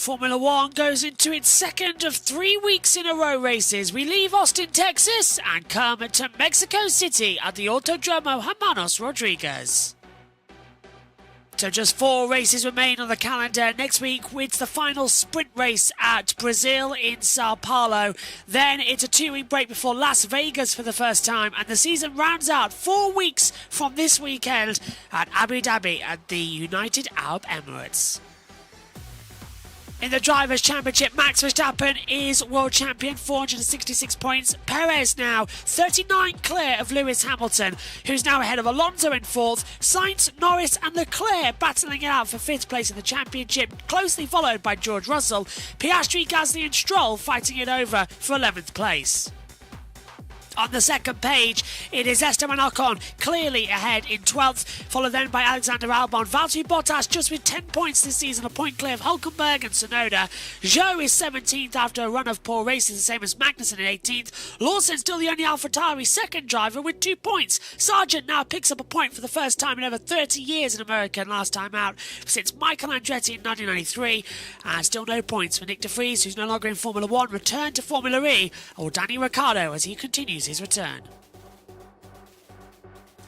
Formula One goes into its second of 3 weeks in a row races. We leave Austin, Texas and come to Mexico City at the Autodromo Hermanos Rodriguez. So just 4 races remain on the calendar. Next week it's the final sprint race at Brazil in Sao Paulo. Then it's a 2-week break before Las Vegas for the first time. And the season rounds out 4 weeks from this weekend at Abu Dhabi at the United Arab Emirates. In the Drivers' Championship, Max Verstappen is world champion, 466 points. Perez now 39 clear of Lewis Hamilton, who's now ahead of Alonso in 4th. Sainz, Norris and Leclerc battling it out for 5th place in the championship, closely followed by George Russell. Piastri, Gasly and Stroll fighting it over for 11th place. On the second page, it is Esteban Ocon clearly ahead in 12th, followed then by Alexander Albon. Valtteri Bottas just with 10 points this season, a point clear of Hulkenberg and Tsunoda. Zhou is 17th after a run of poor races, the same as Magnussen in 18th. Lawson still the only AlphaTauri second driver with 2 points. Sargent now picks up a point for the first time in over 30 years in America, and last time out since Michael Andretti in 1993. And still no points for Nick de Vries, who's no longer in Formula One, returned to Formula E, or Danny Ricciardo as he continues his return.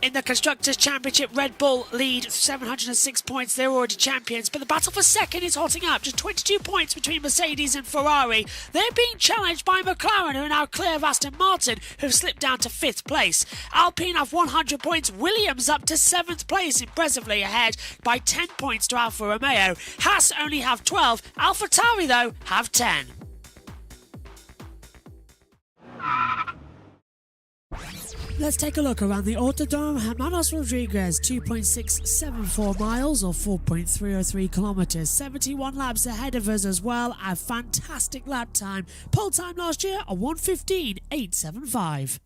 In the Constructors' Championship, Red Bull lead 706 points. They're already champions, but the battle for second is hotting up. Just 22 points between Mercedes and Ferrari. They're being challenged by McLaren, who are now clear of Aston Martin, who've slipped down to 5th place. Alpine have 100 points. Williams up to 7th place, impressively ahead by 10 points to Alfa Romeo. Haas only have 12. AlphaTauri, though, have 10. Let's take a look around the Autodromo Hermanos Rodriguez, 2.674 miles or 4.303 kilometers, 71 laps ahead of us as well. A fantastic lap time. Pole time last year, a 1:15.875.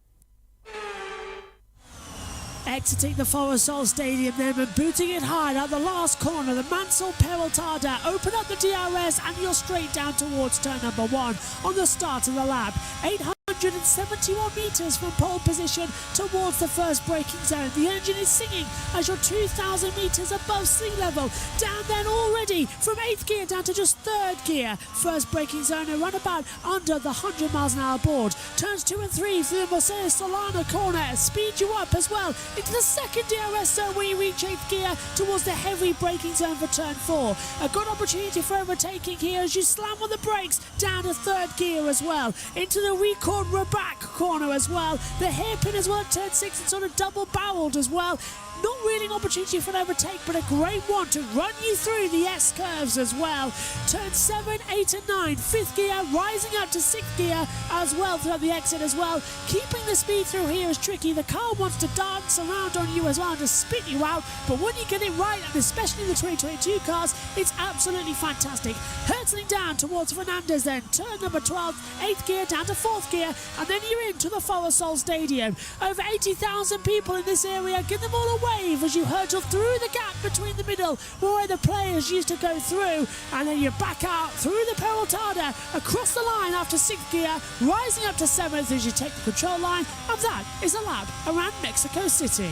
Exiting the Forosol Stadium then and booting it hard at the last corner, the Mansell Peraltada. Open up the DRS and you're straight down towards turn number 1 on the start of the lap. 871 metres from pole position towards the first braking zone. The engine is singing as you're 2,000 metres above sea level. Down then already from 8th gear down to just 3rd gear. First braking zone, a runabout under the 100 miles an hour board. Turns 2 and 3 through the Mercedes Solana corner. Speed you up as well into the second DRS zone when you reach 8th gear towards the heavy braking zone for turn 4. A good opportunity for overtaking here as you slam on the brakes down to 3rd gear as well. Into the Recon Raback corner as well. The hairpin as well at turn 6 and sort of double barreled as well. Not really an opportunity for an overtake, but a great one to run you through the S-curves as well. Turn 7, 8 and 9, 5th gear, rising up to 6th gear as well throughout the exit as well. Keeping the speed through here is tricky. The car wants to dance around on you as well and to spit you out, but when you get it right, and especially in the 2022 cars, it's absolutely fantastic. Hurtling down towards Fernandez then, turn number 12, 8th gear down to 4th gear, and then you're into the Forosol Stadium. Over 80,000 people in this area. Give them all a wave as you hurtle through the gap between the middle where the players used to go through, and then you back out through the Peraltada across the line after 6th gear, rising up to 7th as you take the control line, and that is a lap around Mexico City.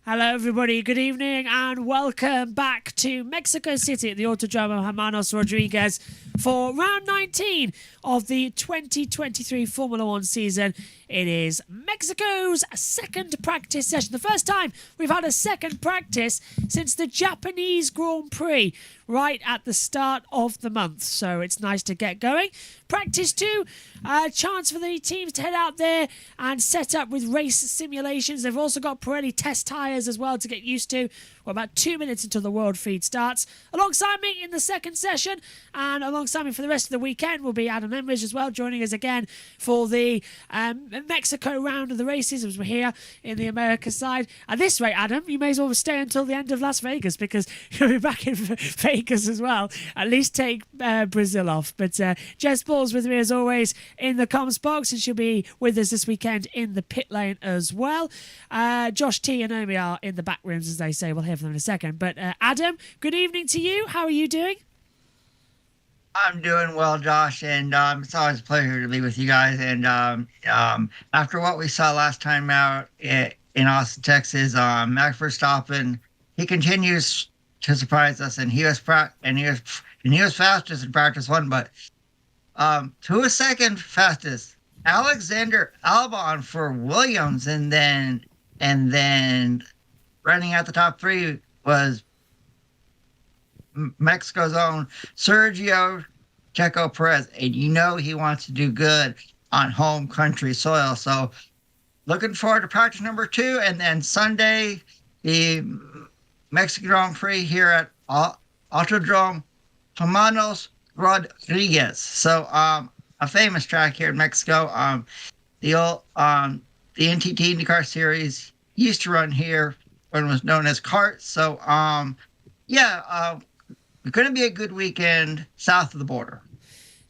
Hello everybody, good evening and welcome back to Mexico City at the Autodromo Hermanos Rodriguez for round 19 of the 2023 Formula One season. It is Mexico's second practice session. The first time we've had a second practice since the Japanese Grand Prix, right at the start of the month. So it's nice to get going. Practice 2, chance for the teams to head out there and set up with race simulations. They've also got Pirelli test tyres as well to get used to. We're about 2 minutes until the World Feed starts. Alongside me in the second session and alongside me for the rest of the weekend will be Adam Embridge as well, joining us again for the Mexico round of the races as we're here in the America side. At this rate, Adam, you may as well stay until the end of Las Vegas because you'll be back in Vegas as well. At least take Brazil off. But Jess Ball's with me as always in the comms box, and she'll be with us this weekend in the pit lane as well. Josh T and Omi are in the back rooms, as they say. We'll hear from them in a second. But Adam, good evening to you. How are you doing? I'm doing well, Josh, and it's always a pleasure to be with you guys. And after what we saw last time out in Austin, Texas, Max Verstappen, he continues to surprise us, and he was fastest in practice 1, but who was second fastest? Alexander Albon for Williams, and then running out the top 3 was Mexico's own Sergio Checo Perez, and you know he wants to do good on home country soil. So looking forward to practice number 2, and then Sunday, the Mexican Grand Prix here at Autodrome Hermanos Rodriguez. So a famous track here in Mexico. The old the NTT IndyCar Series used to run here when it was known as CART. So going to be a good weekend south of the border.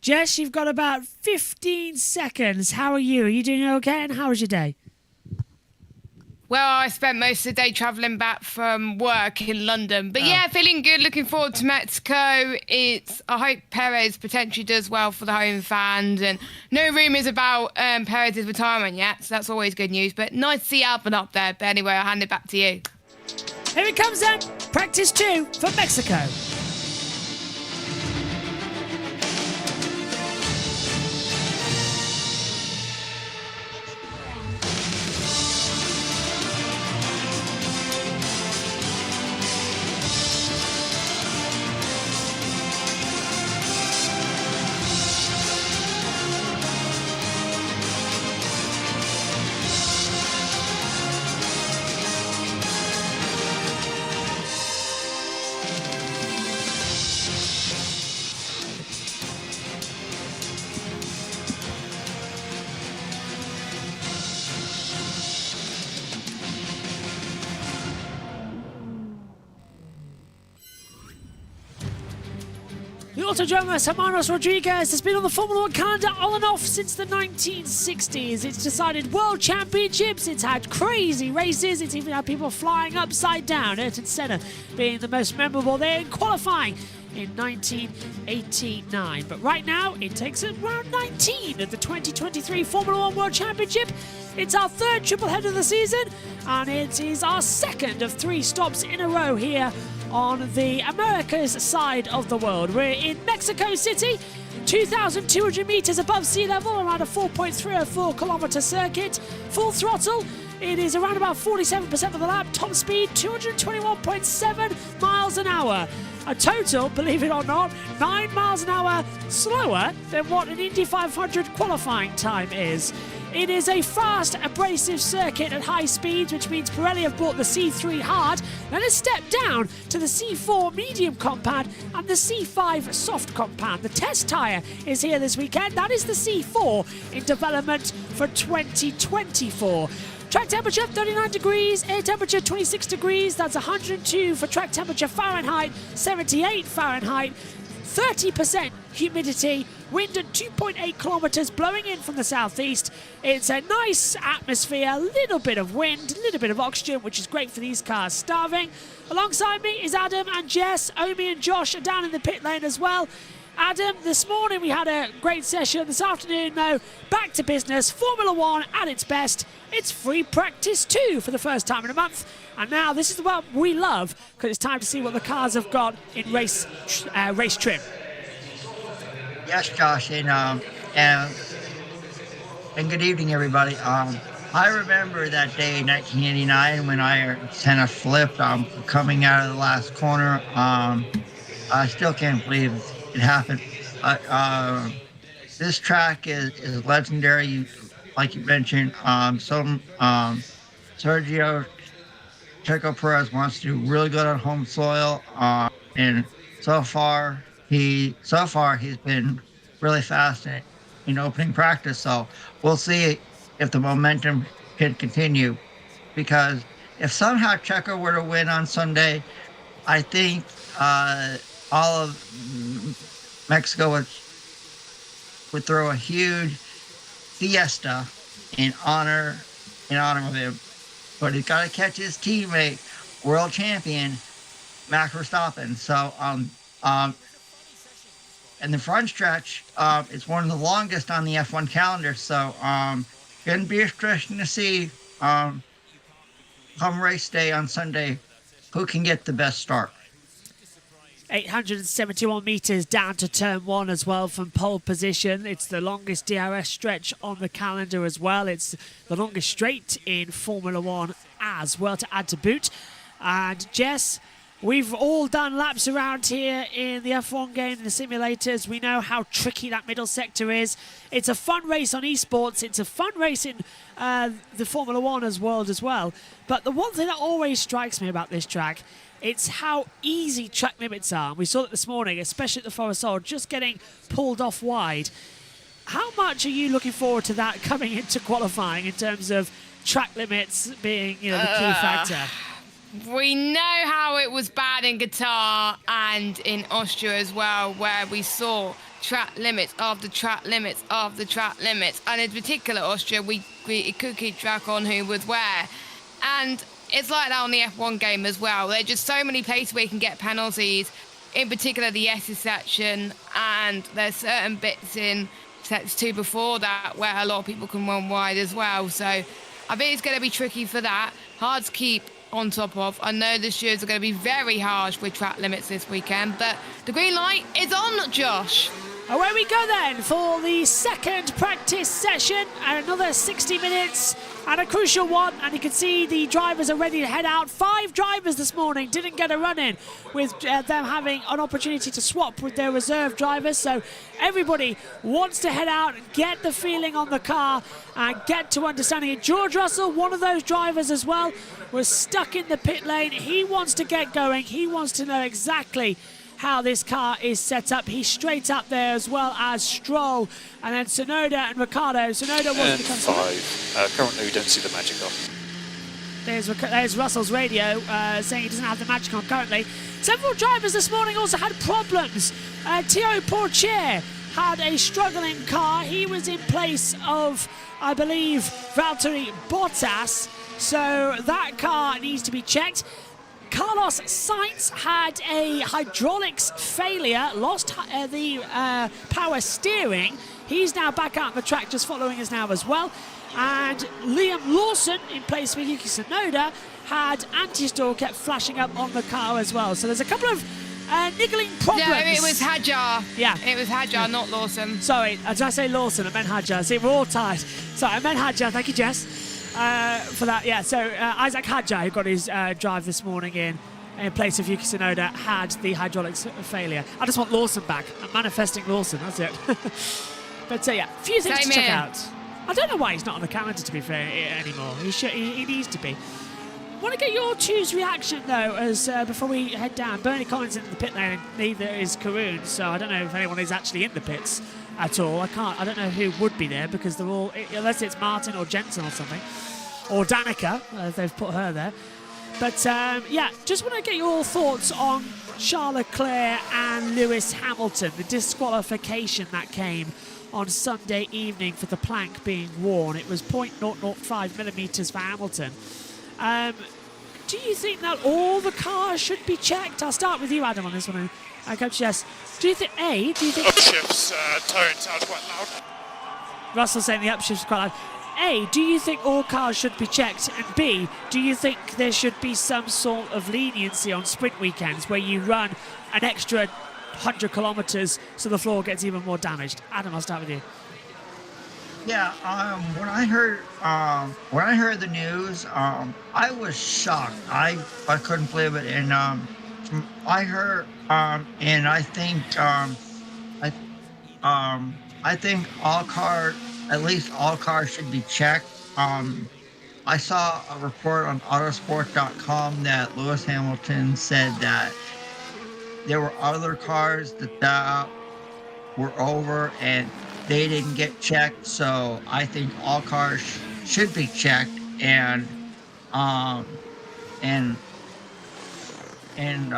Jess, you've got about 15 seconds. How are you? Are you doing okay? And how was your day? Well, I spent most of the day travelling back from work in London. But yeah, feeling good. Looking forward to Mexico. I hope Perez potentially does well for the home fans. And no rumours about Perez's retirement yet. So that's always good news. But nice to see Albon up there. But anyway, I'll hand it back to you. Here it comes then. Practice 2 for Mexico. The Autodrome Hermanos Rodriguez has been on the Formula 1 calendar on and off since the 1960s. It's decided world championships, it's had crazy races, it's even had people flying upside down. Ayrton Senna being the most memorable there in qualifying in 1989. But right now, it takes it round 19 at the 2023 Formula 1 World Championship. It's our 3rd triple header of the season, and it is our 2nd of 3 stops in a row here on the Americas side of the world. We're in Mexico City, 2,200 meters above sea level, around a 4.304 kilometer circuit. Full throttle, it is around about 47% of the lap. Top speed, 221.7 miles an hour. A total, believe it or not, 9 miles an hour slower than what an Indy 500 qualifying time is. It is a fast, abrasive circuit at high speeds, which means Pirelli have brought the C3 hard, then a step down to the C4 medium compound and the C5 soft compound. The test tyre is here this weekend. That is the C4 in development for 2024. Track temperature 39 degrees, air temperature 26 degrees. That's 102 for track temperature Fahrenheit, 78 Fahrenheit. 30% humidity, wind at 2.8 kilometers blowing in from the southeast. It's a nice atmosphere, a little bit of wind, a little bit of oxygen, which is great for these cars starving. Alongside me is Adam and Jess. Omi and Josh are down in the pit lane as well. Adam, this morning we had a great session. This afternoon, though, back to business. Formula 1 at its best. It's free practice 2 for the first time in a month. And now this is what we love, because it's time to see what the cars have got in race trim. Yes, Josh, and good evening, everybody. I remember that day in 1989 when I kind of flipped coming out of the last corner. I still can't believe it happened. This track is legendary. Like you mentioned, Sergio Checo Perez wants to do really good on home soil, and so far he's been really fast in opening practice. So we'll see if the momentum can continue. Because if somehow Checo were to win on Sunday, I think all of Mexico would throw a huge fiesta in honor of him. But he's got to catch his teammate, world champion Max Verstappen. So and the front stretch is one of the longest on the F1 calendar. So going to be interesting to see come race day on Sunday who can get the best start. 871 metres down to turn 1 as well from pole position. It's the longest DRS stretch on the calendar as well. It's the longest straight in Formula 1 as well, to add to boot. And Jess, we've all done laps around here in the F1 game, in the simulators. We know how tricky that middle sector is. It's a fun race on esports. It's a fun race in the Formula 1 world as well. But the one thing that always strikes me about this track, it's how easy track limits are. We saw it this morning, especially at the Forest Sol, just getting pulled off wide. How much are you looking forward to that coming into qualifying in terms of track limits being, the key factor? We know how it was bad in Qatar and in Austria as well, where we saw track limits after track limits after track limits. And in particular, Austria, it could keep track on who was where. And it's like that on the F1 game as well. There are just so many places where you can get penalties, in particular the S's section, and there's certain bits in sets 2 before that where a lot of people can run wide as well. So I think it's going to be tricky for that. Hard to keep on top of. I know the stewards are going to be very harsh with track limits this weekend, but the green light is on, Josh. Away we go then for the second practice session, and another 60 minutes and a crucial one. And you can see the drivers are ready to head out. 5 drivers this morning didn't get a run in, with them having an opportunity to swap with their reserve drivers. So everybody wants to head out and get the feeling on the car and get to understanding it. George Russell, one of those drivers as well, was stuck in the pit lane. He wants to get going. He wants to know exactly how this car is set up. He's straight up there, as well as Stroll, and then Tsunoda and Ricciardo. Tsunoda wasn't and 5. Currently we don't see the magic on. There's Russell's radio saying he doesn't have the magic on currently. Several drivers this morning also had problems. Théo Pourchaire had a struggling car. He was in place of, I believe, Valtteri Bottas, so that car needs to be checked. Carlos Sainz had a hydraulics failure, lost the power steering. He's now back out on the track, just following us now as well. And Liam Lawson, in place for Yuki Tsunoda, had anti-stall kept flashing up on the car as well. So there's a couple of niggling problems. No, it was Hadjar. Yeah. It was Hadjar, not Lawson. Sorry, did I say Lawson? I meant Hadjar. See, we're all tired. Sorry, I meant Hadjar. Thank you, Jess. For that, yeah. So Isaac Hadjar, who got his drive this morning in place of Yuki Tsunoda, had the hydraulics failure. I just want Lawson back. I'm manifesting Lawson, that's it. But yeah, a few things to check out. I don't know why he's not on the calendar, to be fair, anymore. He needs to be. I want to get your two's reaction, though, as before we head down. Bernie Collins in the pit lane, and neither is Karun, so I don't know if anyone is actually in the pits at all. I don't know who would be there, because they're all, unless it's Martin or Jensen or something, or Danica, they've put her there. But yeah, just want to get your thoughts on Charles Leclerc and Lewis Hamilton, the disqualification that came on Sunday evening for the plank being worn. It was 0.005 millimetres for Hamilton. Do you think that all the cars should be checked? I'll start with you, Adam, on this one. Coach Jess, do you think Upshifts tone sounds quite loud. Russell saying the upshift's quite loud. A, do you think all cars should be checked? And B, do you think there should be some sort of leniency on sprint weekends where you run an extra 100 kilometres so the floor gets even more damaged? Adam, I'll start with you. Yeah, when I heard the news, I was shocked. I couldn't believe it. And I heard, and I think, I think at least all cars should be checked. I saw a report on Autosport.com that Lewis Hamilton said that there were other cars that were over and they didn't get checked. So I think all cars should be checked, and and and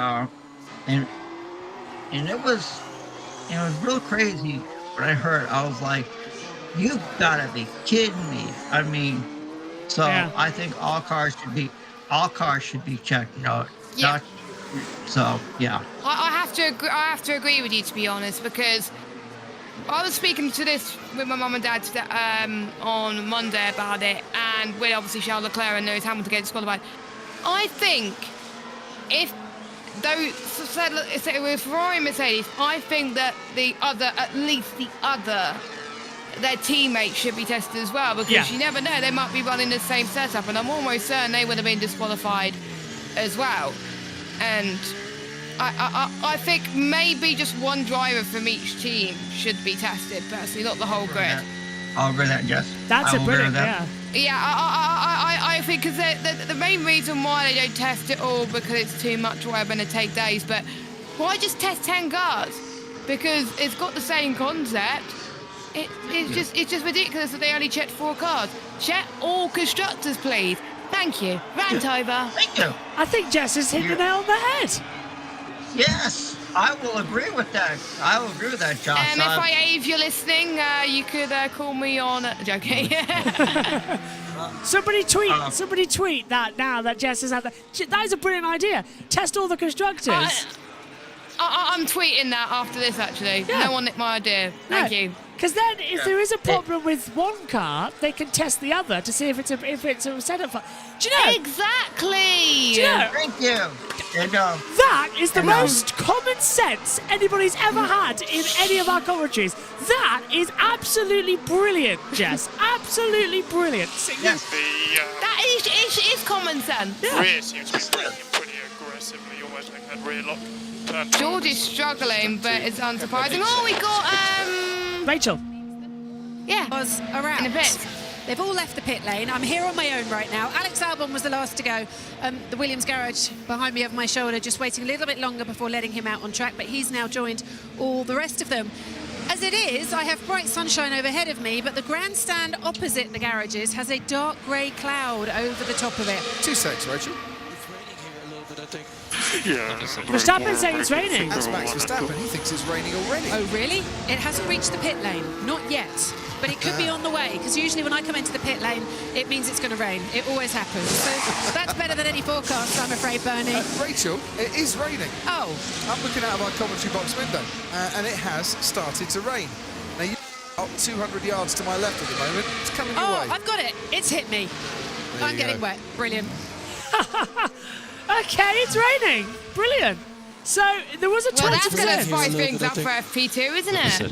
it was real crazy when I heard. I was like, "You've got to be kidding me!" I mean, so Yeah. I think all cars should be checked. Yeah. Not, so yeah. I have to agree. I have to agree with you, to be honest, because I was speaking to this with my mum and dad today, on Monday about it, and with obviously Charles Leclerc and Lewis Hamilton getting disqualified. I think if with Ferrari and Mercedes, I think that their teammates should be tested as well, because you never know, they might be running the same setup, and I'm almost certain they would have been disqualified as well. And I think maybe just one driver from each team should be tested, personally, not the whole grid. I'll agree with that, yes. That's I a will agree brilliant, with that. Yeah, I think because the main reason why they don't test it all because it's too much or whatever and it take days, but why just test 10 cars? Because it's got the same concept. It's just ridiculous that they only checked 4 cars. Check all constructors, please. Thank you. Rant over. Thank you. I think Jess has hit the nail on the head. Yes, I will agree with that. I will agree with that, Josh. If you're listening, you could call me on. Joking. Somebody tweet that now that Jess has had that. That is a brilliant idea. Test all the constructors. I'm tweeting that after this, actually. Yeah. No one nicked my idea. Thank you. Because then, if there is a problem with one car, they can test the other to see if it's a setup. Do you know? Exactly. Do you know? Thank you. And, That is the most common sense anybody's ever had in any of our commentaries. That is absolutely brilliant, Jess. Absolutely brilliant. yes. That is common sense. Rear seems to be braking pretty aggressively, almost like that rear lock. George is struggling, but it's unsurprising. Oh, we got Rachel. yeah, Was around. in a bit. They've all left the pit lane. I'm here on my own right now. Alex Albon was the last to go. The Williams garage behind me over my shoulder, just waiting a little bit longer before letting him out on track, but he's now joined all the rest of them. As it is, I have bright sunshine overhead of me, but the grandstand opposite the garages has a dark grey cloud over the top of it. 2 secs, Rachel. Yeah. Verstappen saying it's raining. That's Max Verstappen. He thinks it's raining already. Oh, really? It hasn't reached the pit lane. Not yet. But it could be on the way, because usually when I come into the pit lane, it means it's going to rain. It always happens. So that's better than any forecast, I'm afraid, Bernie. Rachel, it is raining. Oh, I'm looking out of our commentary box window, and it has started to rain. Now, you're about 200 yards to my left at the moment. It's coming your way. I've got it. It's hit me. There I'm you getting go. wet. Brilliant. Okay, it's raining. Brilliant. So there was a 20%. Well, that's going to spice things up for FP2, isn't it?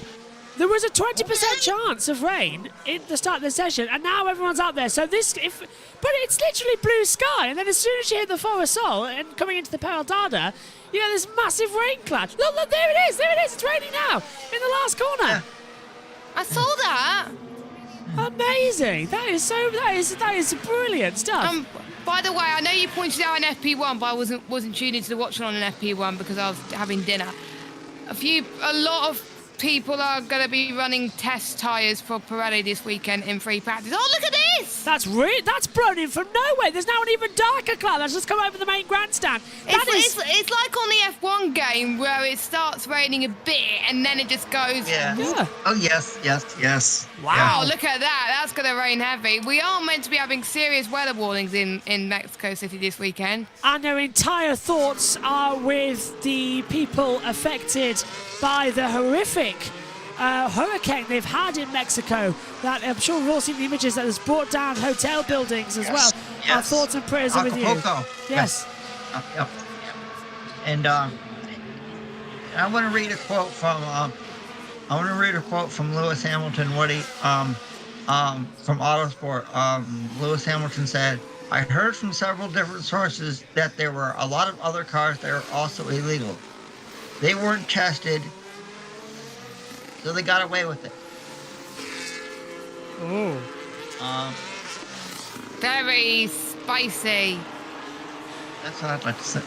There was a 20% chance of rain at the start of the session, and now everyone's out there. So but it's literally blue sky, and then as soon as you hit the Forasol and coming into the Peraltada, you get this massive rain cloud. Look, there it is, it's raining now in the last corner. I saw that. Amazing! That is brilliant stuff. By the way, I know you pointed out an FP1, but I wasn't tuned into the watching on an FP1 because I was having dinner. A lot of people are going to be running test tyres for Pirelli this weekend in free practice. Oh, look at this! That's blown in from nowhere. There's now an even darker cloud that's just come over the main grandstand. It's like on the F1 game where it starts raining a bit and then it just goes. Yeah. Oh, yes. Wow, look at that. That's going to rain heavy. We are meant to be having serious weather warnings in Mexico City this weekend. And their entire thoughts are with the people affected by the horrific hurricane they've had in Mexico. That I'm sure we've all seen the images that has brought down hotel buildings as well. Our thoughts and prayers are with you. Acapulco. Yes. Yep. And I want to read a quote from Lewis Hamilton. What he from Autosport. Lewis Hamilton said, I heard from several different sources that there were a lot of other cars that were also illegal. They weren't tested, so they got away with it. Oh. Very spicy. That's what I'd like to say.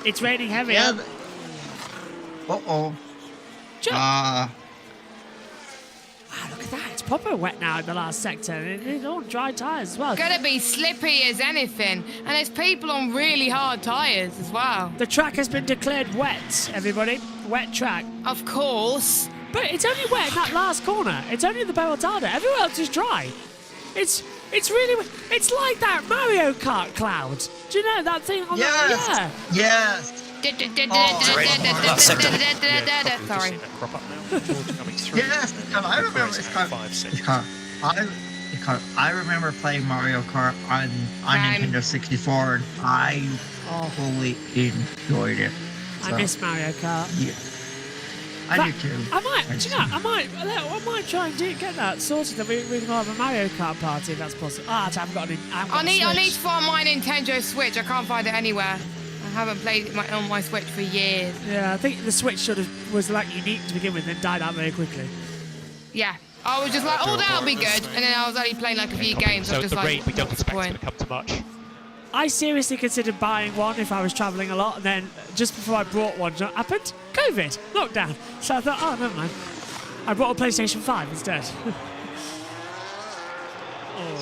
It's raining heavy. Yeah. Huh? Uh-oh. Sure. Uh, Wow, look at that. It's proper wet now in the last sector. It's all dry tyres as well. Gonna be slippy as anything. And there's people on really hard tyres as well. The track has been declared wet, everybody. Wet track. Of course. But it's only wet in that last corner. It's only the Pelotada. Everywhere else is dry. It's really... It's like that Mario Kart cloud. Do you know that thing on yes. the... Yeah. Yes. Sorry. Crop up now. George coming through. Yes. I remember I remember playing Mario Kart on Nintendo 64, and I fully enjoyed it. I miss Mario Kart. Yeah. I do too. I might try and get that sorted. That we can have a Mario Kart party if that's possible. I haven't got I need to find my Nintendo Switch. I can't find it anywhere. I haven't played it on my Switch for years. Yeah, I think the Switch was like unique to begin with, and died out very quickly. Yeah. I was just like, oh, that'll be good. And then I was only playing like a few games. So I was just the like, rain we don't what's the expect it's point? going to come to much. I seriously considered buying one if I was travelling a lot, and then just before I bought one, what happened? COVID, lockdown. So I thought, oh, never mind. I bought a PlayStation 5 instead. So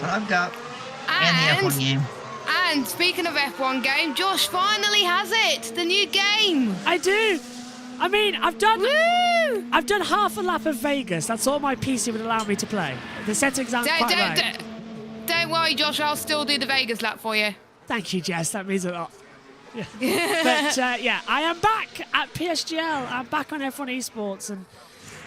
I've got and the F1 game. And speaking of F1 game, Josh finally has it, the new game. I do. I mean, I've done half a lap of Vegas. That's all my PC would allow me to play. The settings aren't quite right. Don't worry, Josh. I'll still do the Vegas lap for you. Thank you, Jess. That means a lot. Yeah. But yeah, I am back at PSGL. I'm back on F1 Esports and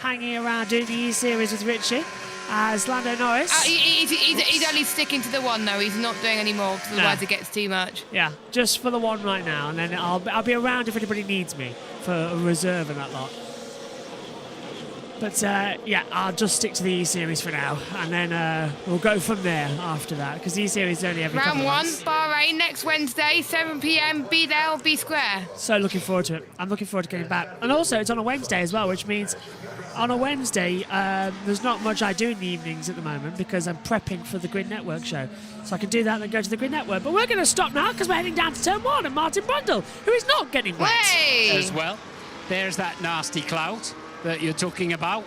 hanging around doing the E-Series with Richie as Lando Norris. He's only sticking to the one though. He's not doing any more because otherwise it gets too much. Yeah, just for the one right now, and then I'll be around if anybody needs me for a reserve and that lot. But yeah, I'll just stick to the E-Series for now, and then we'll go from there after that, because the E-Series is only every couple of Round months. 1, Bahrain, next Wednesday, 7 p.m, be there or be square. So looking forward to it. I'm looking forward to getting back. And also, it's on a Wednesday as well, which means on a Wednesday, there's not much I do in the evenings at the moment, because I'm prepping for the Grid Network show. So I can do that and then go to the Grid Network. But we're going to stop now, because we're heading down to Turn 1 and Martin Brundle, who is not getting wet. Hey! As well. There's that nasty cloud that you're talking about,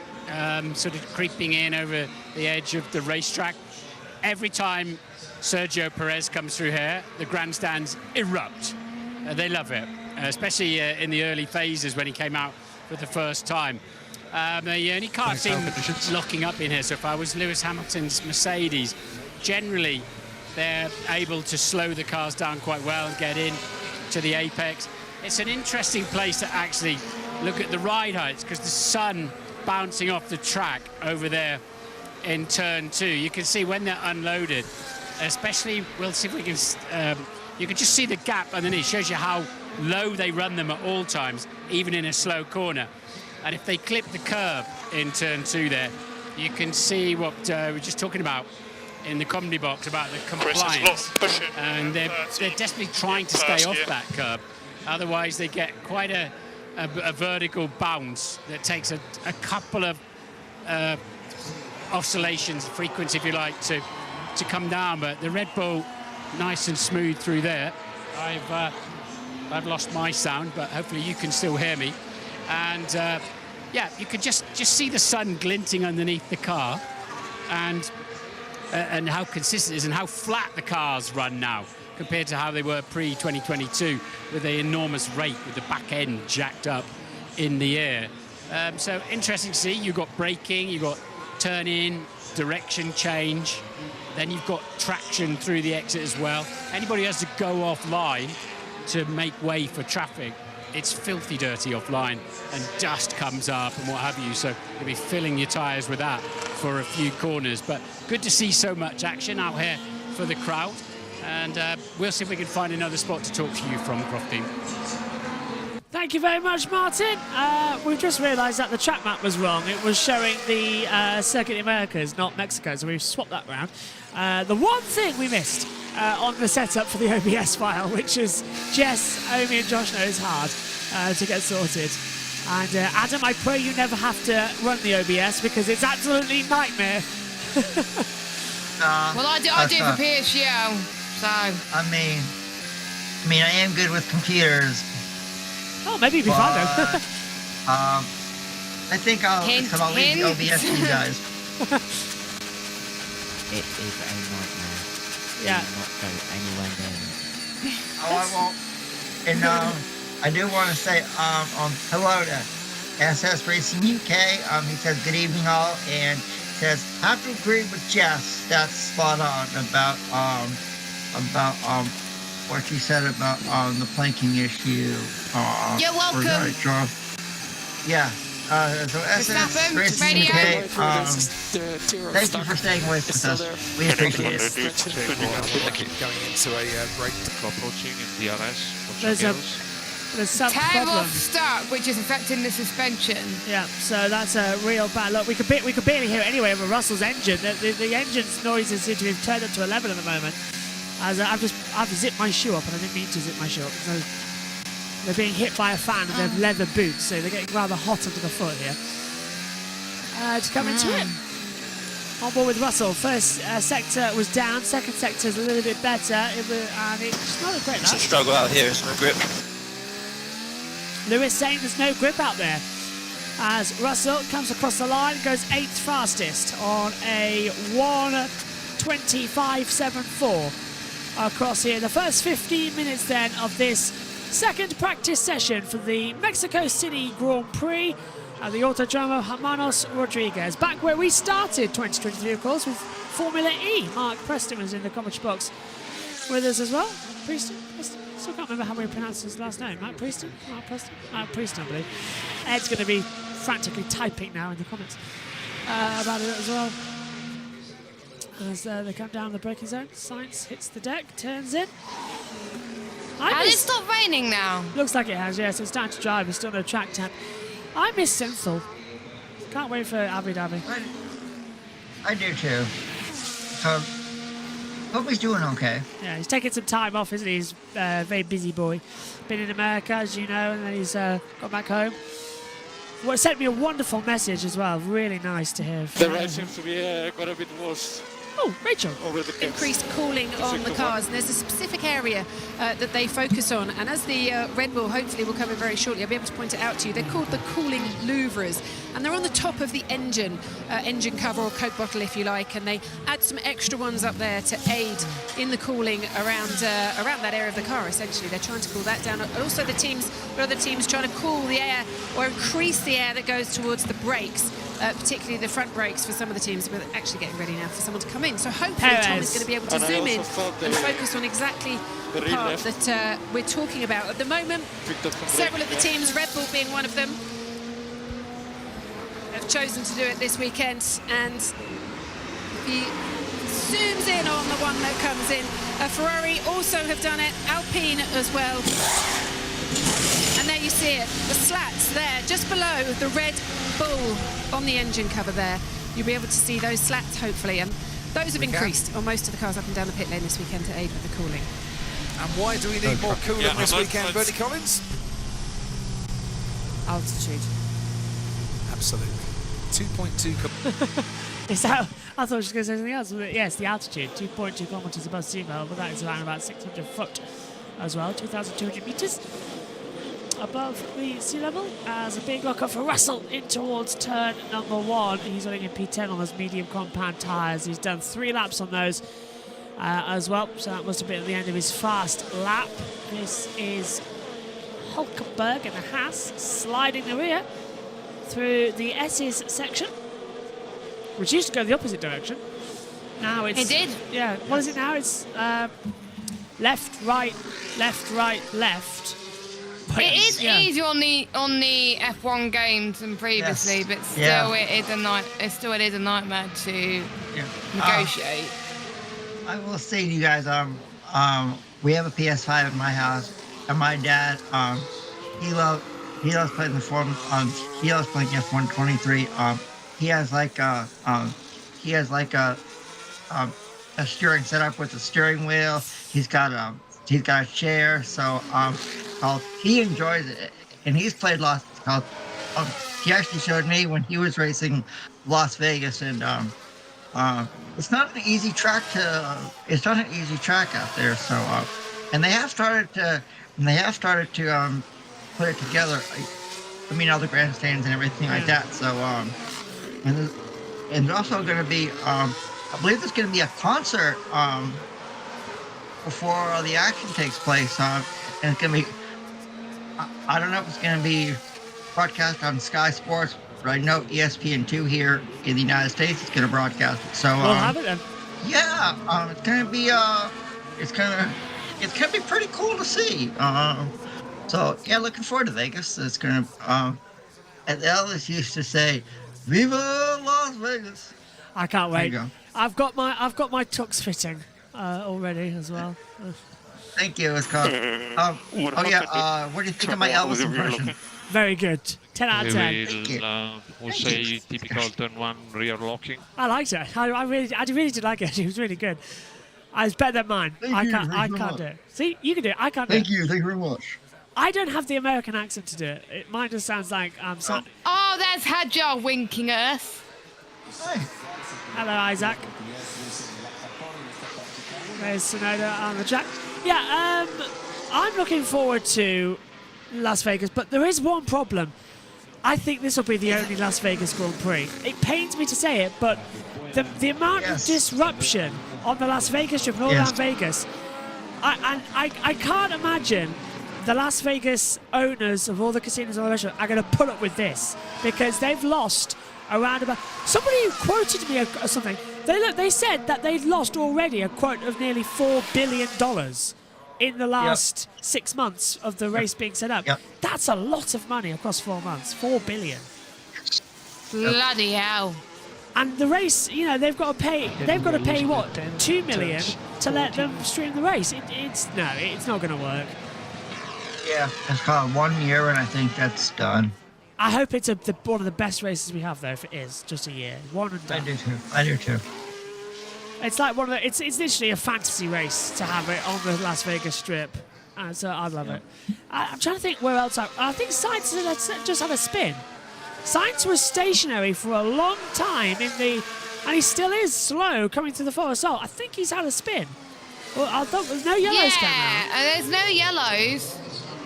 sort of creeping in over the edge of the racetrack. Every time Sergio Perez comes through here, the grandstands erupt. They love it, especially in the early phases when he came out for the first time. And you can't see him locking up in here so far. Was Lewis Hamilton's Mercedes. Generally, they're able to slow the cars down quite well and get in to the apex. It's an interesting place to actually look at the ride heights, because the sun bouncing off the track over there in turn 2. You can see when they're unloaded, especially, we'll see if we can, you can just see the gap underneath. Shows you how low they run them at all times, even in a slow corner. And if they clip the curb in turn 2 there, you can see what we're just talking about in the comedy box about the compliance. And they're desperately trying to stay off that curb. Otherwise, they get quite a vertical bounce that takes a couple of oscillations, frequency, if you like, to come down. But the Red Bull, nice and smooth through there. I've lost my sound, but hopefully you can still hear me. And yeah, you can just see the sun glinting underneath the car, and how consistent it is and how flat the cars run now, compared to how they were pre-2022 with an enormous rate with the back end jacked up in the air. So interesting to see. You've got braking, you've got turn in, direction change, then you've got traction through the exit as well. Anybody who has to go offline to make way for traffic, it's filthy dirty offline, and dust comes up and what have you, so you'll be filling your tyres with that for a few corners. But good to see so much action out here for the crowd. And we'll see if we can find another spot to talk to you from, Crofty. Thank you very much, Martin. We've just realised that the track map was wrong. It was showing the Circuit of the Americas, not Mexico, so we've swapped that round. The one thing we missed on the setup for the OBS file, which is Jess, Omi and Josh know is hard to get sorted. And Adam, I pray you never have to run the OBS because it's absolutely nightmare. Well, I do for PSGL, so... I mean, I am good with computers. Oh, maybe you'll be fine then. I think I'll leave the OBS to you guys. It is a nightmare. Yeah. Do not go anywhere near me. Oh, I won't. And I do want to say hello to SS Racing UK. He says good evening all, and says have to agree with Jess. That's spot on about what she said about the planking issue. You're welcome. Yeah. So SS Racing UK, thank you for staying with us. We appreciate it. Going into a break. There's some Tail problem. off stuck, which is affecting the suspension. Yeah, so that's a real bad look. We could barely hear it anyway over Russell's engine. The engine's noises seem to have turned up to 11 at the moment. As I've zipped my shoe up, and I didn't mean to zip my shoe up. So they're being hit by a fan and they have leather boots, so they're getting rather hot under the foot here. To come into it. On board with Russell. First sector was down, second sector is a little bit better, and it's not a great It's a lap. struggle out here, it's no grip. Lewis saying there's no grip out there. As Russell comes across the line, goes 8th fastest on a 1:25.74 across here. The first 15 minutes then of this second practice session for the Mexico City Grand Prix at the Autodromo Hermanos Rodriguez. Back where we started 2023, of course, with Formula E. Mark Preston was in the commentary box with us as well. Preston? Still can't remember how we pronounce his last name. Mark Preston, I believe. Ed's going to be frantically typing now in the comments about it as well. As they come down the braking zone, Sainz hits the deck, turns in. Has it stopped raining now? Looks like it has, yes. It's starting to dry, but still no track temp. I miss Synthol. Can't wait for Abu Dhabi. I do too. Hope he's doing okay. Yeah, he's taking some time off, isn't he? He's a very busy boy. Been in America, as you know, and then he's got back home. Well, sent me a wonderful message as well. Really nice to hear. The ride seems to be quite a bit worse. Oh, Rachel. Over the Increased cooling on the cars, and there's a specific area that they focus on, and as the Red Bull hopefully will come in very shortly, I'll be able to point it out to you. They're called the cooling louvres, and they're on the top of the engine cover or Coke bottle if you like, and they add some extra ones up there to aid in the cooling around that area of the car. Essentially they're trying to cool that down, and also the other teams trying to cool the air or increase the air that goes towards the brakes. Particularly the front brakes for some of the teams, but actually getting ready now for someone to come in. So hopefully Tom is going to be able to zoom in and focus on exactly the part that we're talking about. At the moment, several of the teams, Red Bull being one of them, have chosen to do it this weekend, and he zooms in on the one that comes in. Ferrari also have done it, Alpine as well. And there you see it, the slats there, just below the Red Bull on the engine cover there. You'll be able to see those slats, hopefully, and those have increased on most of the cars up and down the pit lane this weekend to aid with the cooling. And why do we need more coolant this weekend, Bernie Collins? Altitude. Absolutely. 2.2 Is that? I thought I was going to say something else. But yes, the altitude, 2.2 kilometres above sea level, but that is around about 600 foot as well, 2,200 metres above the sea level. As a big look-up for Russell in towards turn number 1. He's running in P10 on those medium compound tyres. He's done 3 laps on those as well, so that must have been at the end of his fast lap. This is Hulkenberg in the Haas sliding the rear through the S's section, which used to go the opposite direction. Now it's... It did? Yeah, what is it now? It's left, right, left, right, left. But It is easier on the F1 games than previously, Yes. but still Yeah. it is a nightmare to negotiate. I will say to you guys, we have a PS5 in my house, and my dad, he loves playing the form. He loves playing F1 23. He has like a a steering setup with a steering wheel. He's got a chair, so he enjoys it, and he's played he actually showed me when he was racing Las Vegas, and it's not an easy track out there. So and they have started to put it together. I mean, all the grandstands and everything like that. So and there's also going to be I believe there's going to be a concert before the action takes place. And it's going to be I don't know if it's going to be broadcast on Sky Sports, but I know ESPN2 here in the United States is going to broadcast it. So We'll have it then. yeah, it's going to be it's going to be pretty cool to see. So yeah, looking forward to Vegas. It's going to as Elvis used to say, "Viva Las Vegas." I can't There wait. you go. I've got my tux fitting already as well. Thank you, Scott. What do you think of my Elvis impression? Very good. 10 out of 10. Thank you. We'll say typical turn one rear locking. I liked it. I really did like it. It was really good. It's better than mine. Thank I you can't very do much. it. See, you can do it. I can't do Thank it. you very much. I don't have the American accent to do it. Mine just sounds like I'm. Oh, there's Hadjar winking at us. Hi. Hello, Isaac. There's Sonoda on the track. Yeah, I'm looking forward to Las Vegas, but there is one problem. I think this will be the only Las Vegas Grand Prix. It pains me to say it, but the amount of disruption on the Las Vegas Strip and all around Vegas, I can't imagine the Las Vegas owners of all the casinos and all the restaurants are going to put up with this, because they've lost around about. Somebody quoted me or something. They said that they'd lost already a quote of nearly $4 billion in the last 6 months of the race being set up. That's a lot of money across 4 months. $4 billion. Bloody hell. And the race, they've got to pay. They've got to pay what, $2 million to let them stream the race. It's not going to work. Yeah, it's called 1 year, and I think that's done. I hope it's one of the best races we have, though. If it is just a year, one and done. I do too. It's like one of the. It's literally a fantasy race to have it on the Las Vegas Strip, so I love it. I'm trying to think where else. I think Sainz just had a spin. Sainz was stationary for a long time and he still is slow coming to the Forest Sol. I think he's had a spin. Well, I thought there's no yellows coming out. Yeah, there's no yellows.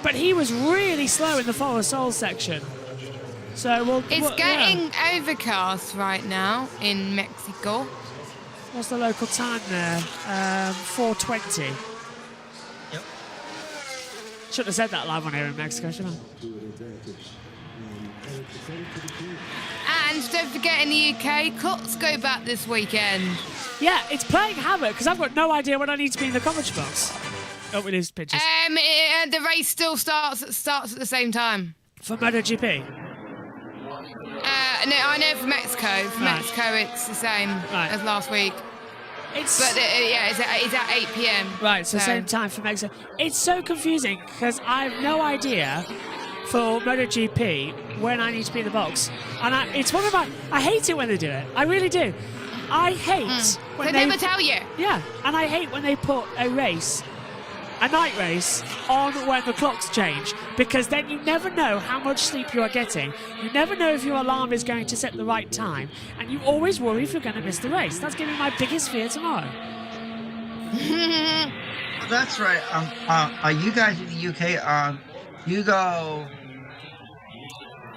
But he was really slow in the Forest Sol section. So it's getting overcast right now in Mexico. What's the local time there? 4:20. Yep. Shouldn't have said that live on here in Mexico, should I? And don't forget, in the UK, Cots go back this weekend. Yeah, it's playing havoc because I've got no idea when I need to be in the commentary box. Oh, we lose pitches. The race still starts at the same time. For MotoGP? No, I know for Mexico. For Right. Mexico, it's the same as last week. It's at 8 p.m. Right, so same time for Mexico. It's so confusing because I have no idea for MotoGP when I need to be in the box. And it's one of my... I hate it when they do it. I really do. I hate when They never tell you. Yeah, and I hate when they put a night race, on when the clocks change, because then you never know how much sleep you are getting. You never know if your alarm is going to set the right time, and you always worry if you're going to miss the race. That's going to be my biggest fear tomorrow. That's right. Are you guys in the UK? You go.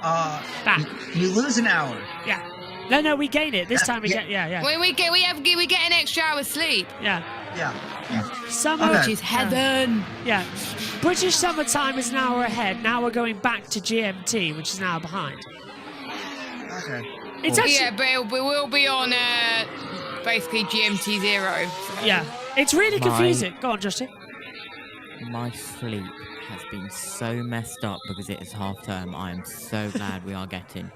Back. You lose an hour. Yeah. No, we gain it. This time we get. Yeah. We get an extra hour's sleep. Yeah. Yeah. Summer, Which is heaven. Yeah. British summertime is an hour ahead. Now we're going back to GMT, which is an hour behind. Okay. It's actually, Yeah, but we will be on basically GMT 0. So. yeah. It's really confusing. Go on, Justin. My sleep has been so messed up because it is half term. I am so glad we are getting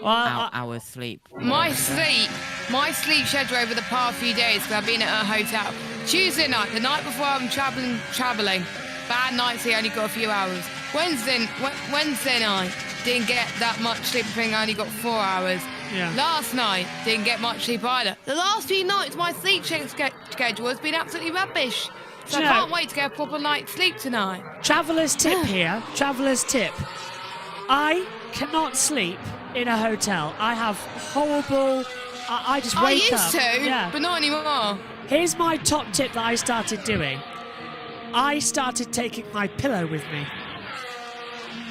hours sleep. My sleep schedule over the past few days, because I've been at a hotel. Tuesday night, the night before I'm traveling. Bad nights here, only got a few hours. Wednesday night, didn't get that much sleep. I think I only got 4 hours. Yeah. Last night, didn't get much sleep either. The last few nights, my sleep schedule has been absolutely rubbish. So I Do you know- can't wait to get a proper night's sleep tonight. Traveller's tip here. Traveller's tip. I cannot sleep in a hotel. I have horrible. I just I wake used up. to, Yeah. but not anymore. Here's my top tip that I started doing. I started taking my pillow with me.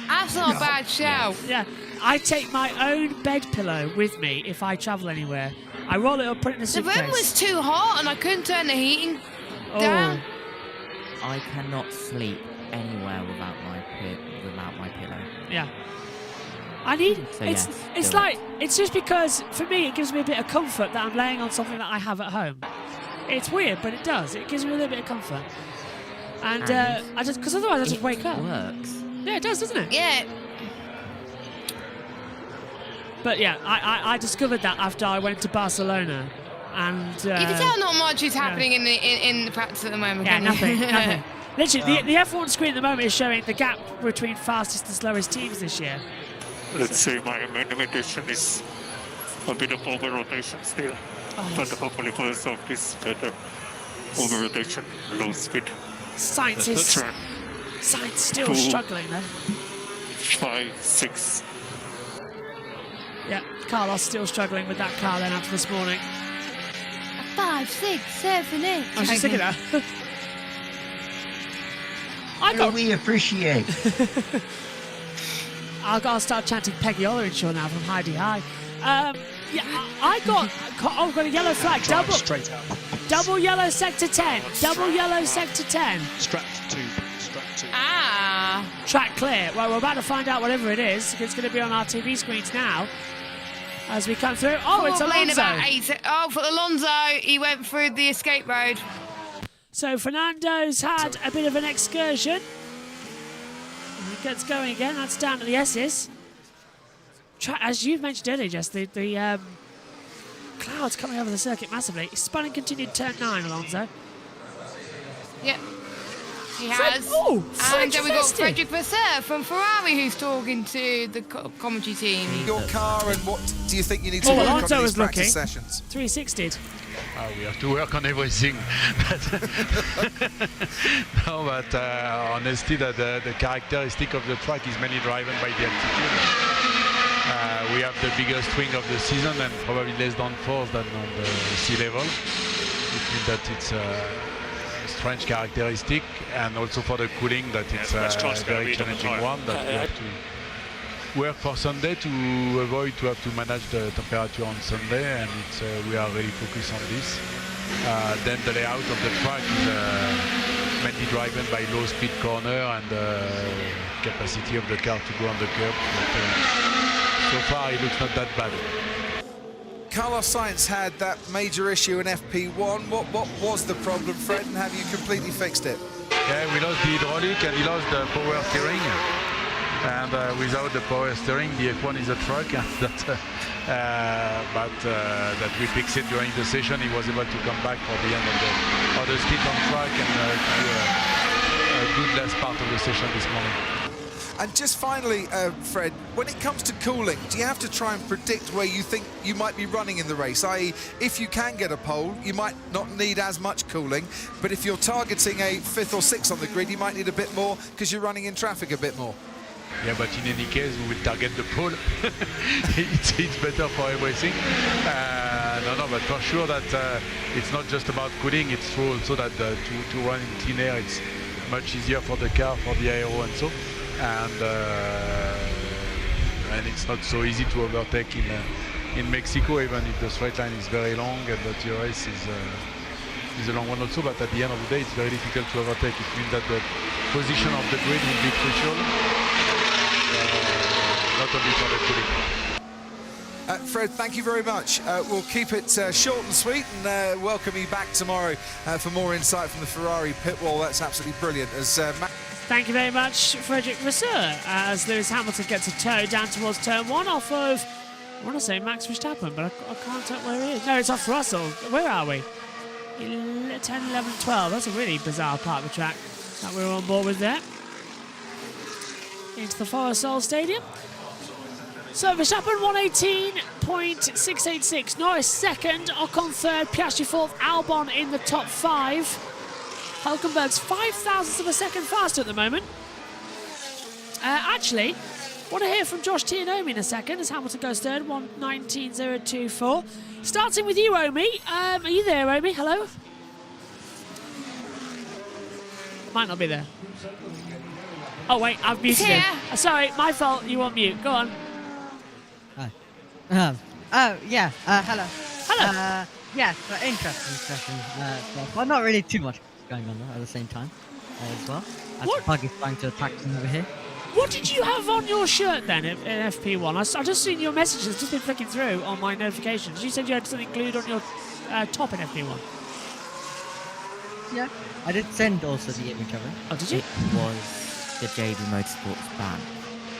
That's not a bad shout. Yeah. I take my own bed pillow with me if I travel anywhere. I roll it up, put it in a The suitcase. room was too hot and I couldn't turn the heating Oh. down. I cannot sleep anywhere without my pillow. Yeah. I need. So, it's yes, it's do it. like it's just because for me it gives me a bit of comfort that I'm laying on something that I have at home. It's weird, but it does. It gives me a little bit of comfort. And And I just because otherwise I just It wake up. works. Yeah, it does, doesn't it? Yeah. But yeah, I discovered that after I went to Barcelona, and You can tell not much is happening in the practice at the moment. yeah, can you? nothing, nothing. Literally, the F1 screen at the moment is showing the gap between fastest and slowest teams this year. Let's say my main limitation is a bit of over rotation still. But hopefully for the soft is better. Over rotation, low speed. Science is Track still Cool. struggling though. 5, 6. Yeah, Carlos still struggling with that car then after this morning. 5, 6, 7, 8. I was just thinking that. I What do got. we appreciate? I'll start chanting Peggy Orenshaw now from Heidi High. Yeah, I got. Oh, got a yellow flag. Double. Straight out. Double yellow sector 10. Double yellow sector 10. Strapped to. Ah. Track clear. Well, we're about to find out whatever it is. It's going to be on our TV screens now as we come through. Oh, it's Probably in Alonso. about 8. Oh, for Alonso, he went through the escape road. So Fernando's had a bit of an excursion. And he gets going again. That's down to the S's. As you mentioned earlier, Jess, the clouds coming over the circuit massively. Spun and continued turn 9, Alonso. Yep. He Fred- has. oh, and then we got Frederick Frederick Vasseur from Ferrari who's talking to the commentary team. Your car, and what do you think you need to Oh, work Alonso on was these practice looking. sessions? 360'd. We have to work on everything. No, but honestly, the characteristic of the track is mainly driven by the altitude. We have the biggest swing of the season and probably less downforce than on the sea level. It means that it's a strange characteristic, and also for the cooling that it's the a restaurant's gonna very be double challenging time. one that we have to work for Sunday to avoid to have to manage the temperature on Sunday, and it's, we are really focused on this. Then the layout of the track is mainly driven by low speed corner and capacity of the car to go on the curb. But, so far it looks not that bad. Carlos Sainz had that major issue in FP1. What was the problem, Fred, and have you completely fixed it? Yeah, we lost the hydraulic and he lost the power steering. And without the power steering, the F1 is a truck. And that we fixed it during the session. He was able to come back for the end of the skid on track and do a good last part of the session this morning. And just finally, Fred, when it comes to cooling, do you have to try and predict where you think you might be running in the race? I.e., if you can get a pole, you might not need as much cooling, but if you're targeting a 5th or 6th on the grid, you might need a bit more because you're running in traffic a bit more. Yeah, but in any case, we will target the pole. it's better for everything. No, but for sure that it's not just about cooling, it's true also that to run in clean air, it's much easier for the car, for the aero and so. And it's not so easy to overtake in Mexico, even if the straight line is very long and the TRS is a long one also. But at the end of the day, it's very difficult to overtake. It means that the position of the grid will be crucial, not only for the cooling. Fred, thank you very much. We'll keep it short and sweet and welcome you back tomorrow for more insight from the Ferrari pit wall. That's absolutely brilliant. Thank you very much, Frederick Vasseur, as Lewis Hamilton gets a tow down towards turn 1 off of, I want to say Max Verstappen, but I can't tell where he is. No, it's off Russell. Where are we? 10, 11, 12. That's a really bizarre part of the track that we're on board with there. Into the Forest Sol Stadium. So Verstappen 118.686. Norris second, Ocon third, Piastri fourth, Albon in the top 5. Hulkenberg's 0.05 of a second faster at the moment. Actually, want to hear from Josh Tianomi in a second as Hamilton goes third, 119.024. Starting with you, Omi. Are you there, Omi? Hello? Might not be there. Oh, wait, I've muted him. Sorry, my fault. You on mute. Go on. Hello. Hello. Yeah, interesting session. Well, not really too much going on though, at the same time as well. As What? Puggy's trying to attack them over here. What did you have on your shirt then in FP1? I just seen your messages, just been flicking through on my notifications. You said you had something glued on your top in FP1. Yeah, I did send also the image of it. Oh, did you? It was the JB Motorsports ban.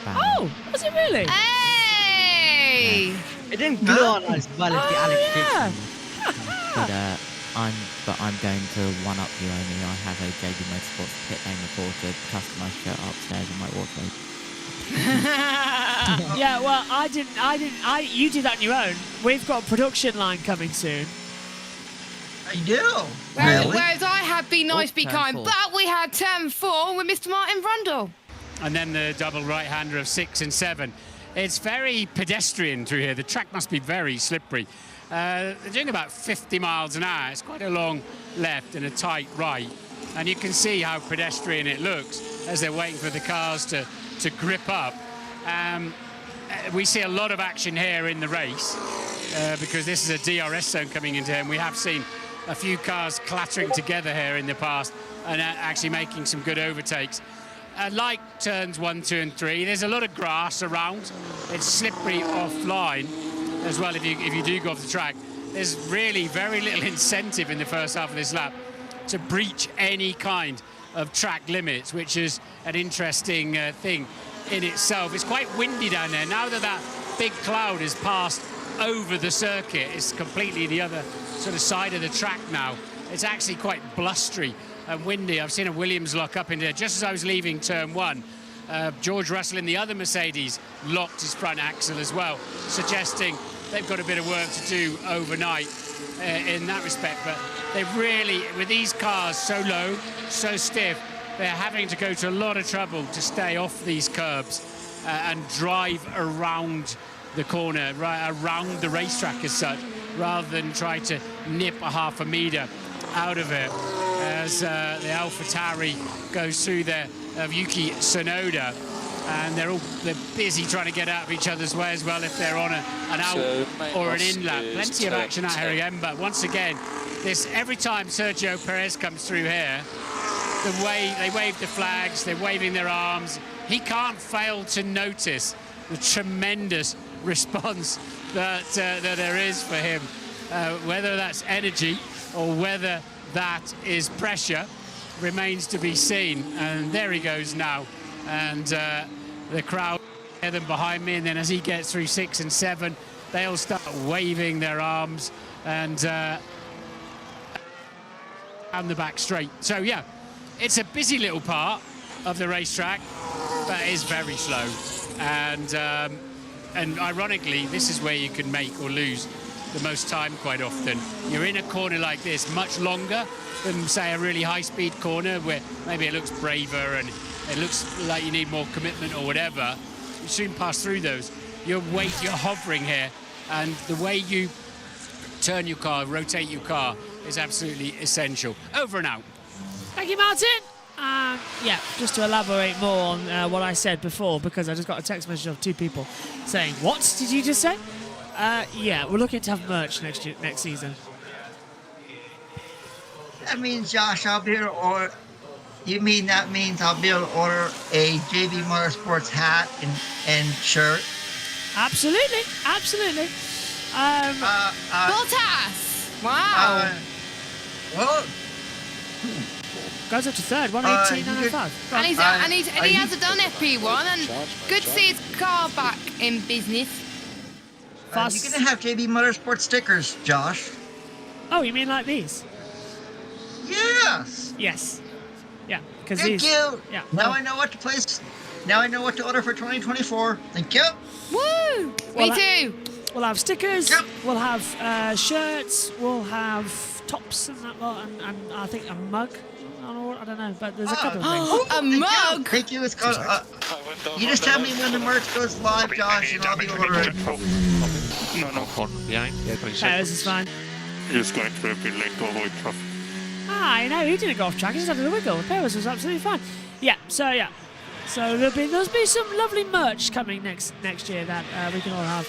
Oh, was it really? Hey! It didn't glue on as well as the Alex yeah. But I'm going to one up you only. I have a JB Motorsports pit lane reporter customized shirt upstairs in my wardrobe. Yeah, well, you did that on your own. We've got a production line coming soon. I do. Whereas I had Be Nice, Be turn Kind, 4. but we had turn 4 with Mr. Martin Brundle. And then the double right-hander of 6 and 7. It's very pedestrian through here. The track must be very slippery. They're doing about 50 miles an hour. It's quite a long left and a tight right. And you can see how pedestrian it looks as they're waiting for the cars to grip up. We see a lot of action here in the race because this is a DRS zone coming into here. And we have seen a few cars clattering together here in the past and actually making some good overtakes. Like turns 1, 2 and 3, there's a lot of grass around. It's slippery offline as well if you do go off the track. There's really very little incentive in the first half of this lap to breach any kind of track limits, which is an interesting thing in itself. It's quite windy down there. Now that big cloud has passed over the circuit, it's completely the other sort of side of the track now. It's actually quite blustery and windy. I've seen a Williams lock up in there. Just as I was leaving turn 1, George Russell in the other Mercedes locked his front axle as well, suggesting they've got a bit of work to do overnight in that respect. But they've really, with these cars so low, so stiff, they're having to go to a lot of trouble to stay off these curbs and drive around the corner, right around the racetrack as such, rather than try to nip a half a metre out of it. As the AlphaTauri goes through there of Yuki Tsunoda, and they're busy trying to get out of each other's way as well if they're on an out or an in lap. Plenty of action out here again, but once again, every time Sergio Perez comes through here, the way they wave the flags, they're waving their arms, he can't fail to notice the tremendous response that there is for him, whether that's energy or whether that is pressure remains to be seen. And there he goes now, and the crowd hear them behind me, and then as he gets through 6 and 7, they'll start waving their arms and down the back straight. So yeah, it's a busy little part of the racetrack, but it is very slow, and ironically, this is where you can make or lose the most time quite often. You're in a corner like this much longer than, say, a really high-speed corner where maybe it looks braver and it looks like you need more commitment or whatever. You soon pass through those. You're hovering here, and the way you turn your car, rotate your car, is absolutely essential. Over and out. Thank you, Martin. Yeah, just to elaborate more on what I said before, because I just got a text message of 2 people saying, "What did you just say?" Yeah, we're looking to have merch next season. That means, Josh, I'll be able to order. You mean that means I'll be able to order a JB Motorsports hat and shirt? Absolutely, absolutely. Bottas! Wow. Well, goes up to third, 118.95. And he hasn't done FP1, and good to see his car back in business. you're gonna have JB Motorsports stickers, Josh. Oh, you mean like these? Yes. Yes. Yeah, because Thank these. you. Yeah. Now I know what to place Now I know what to order for 2024. Thank you. Woo! Well, Me too. We'll have stickers. Yep. We'll have shirts. We'll have tops and that lot, and I think a mug. I don't know, but there's a couple of things. A mug. Thank you. It's called. You just tell me when the merch goes live, Josh, and I'll be ordering. No, hold behind. This is fine. He's going to be a bit late to avoid traffic. Ah, you know, he didn't go off track. He just had a wiggle. Paris was absolutely fine. Yeah. So there'll be some lovely merch coming next year that we can all have.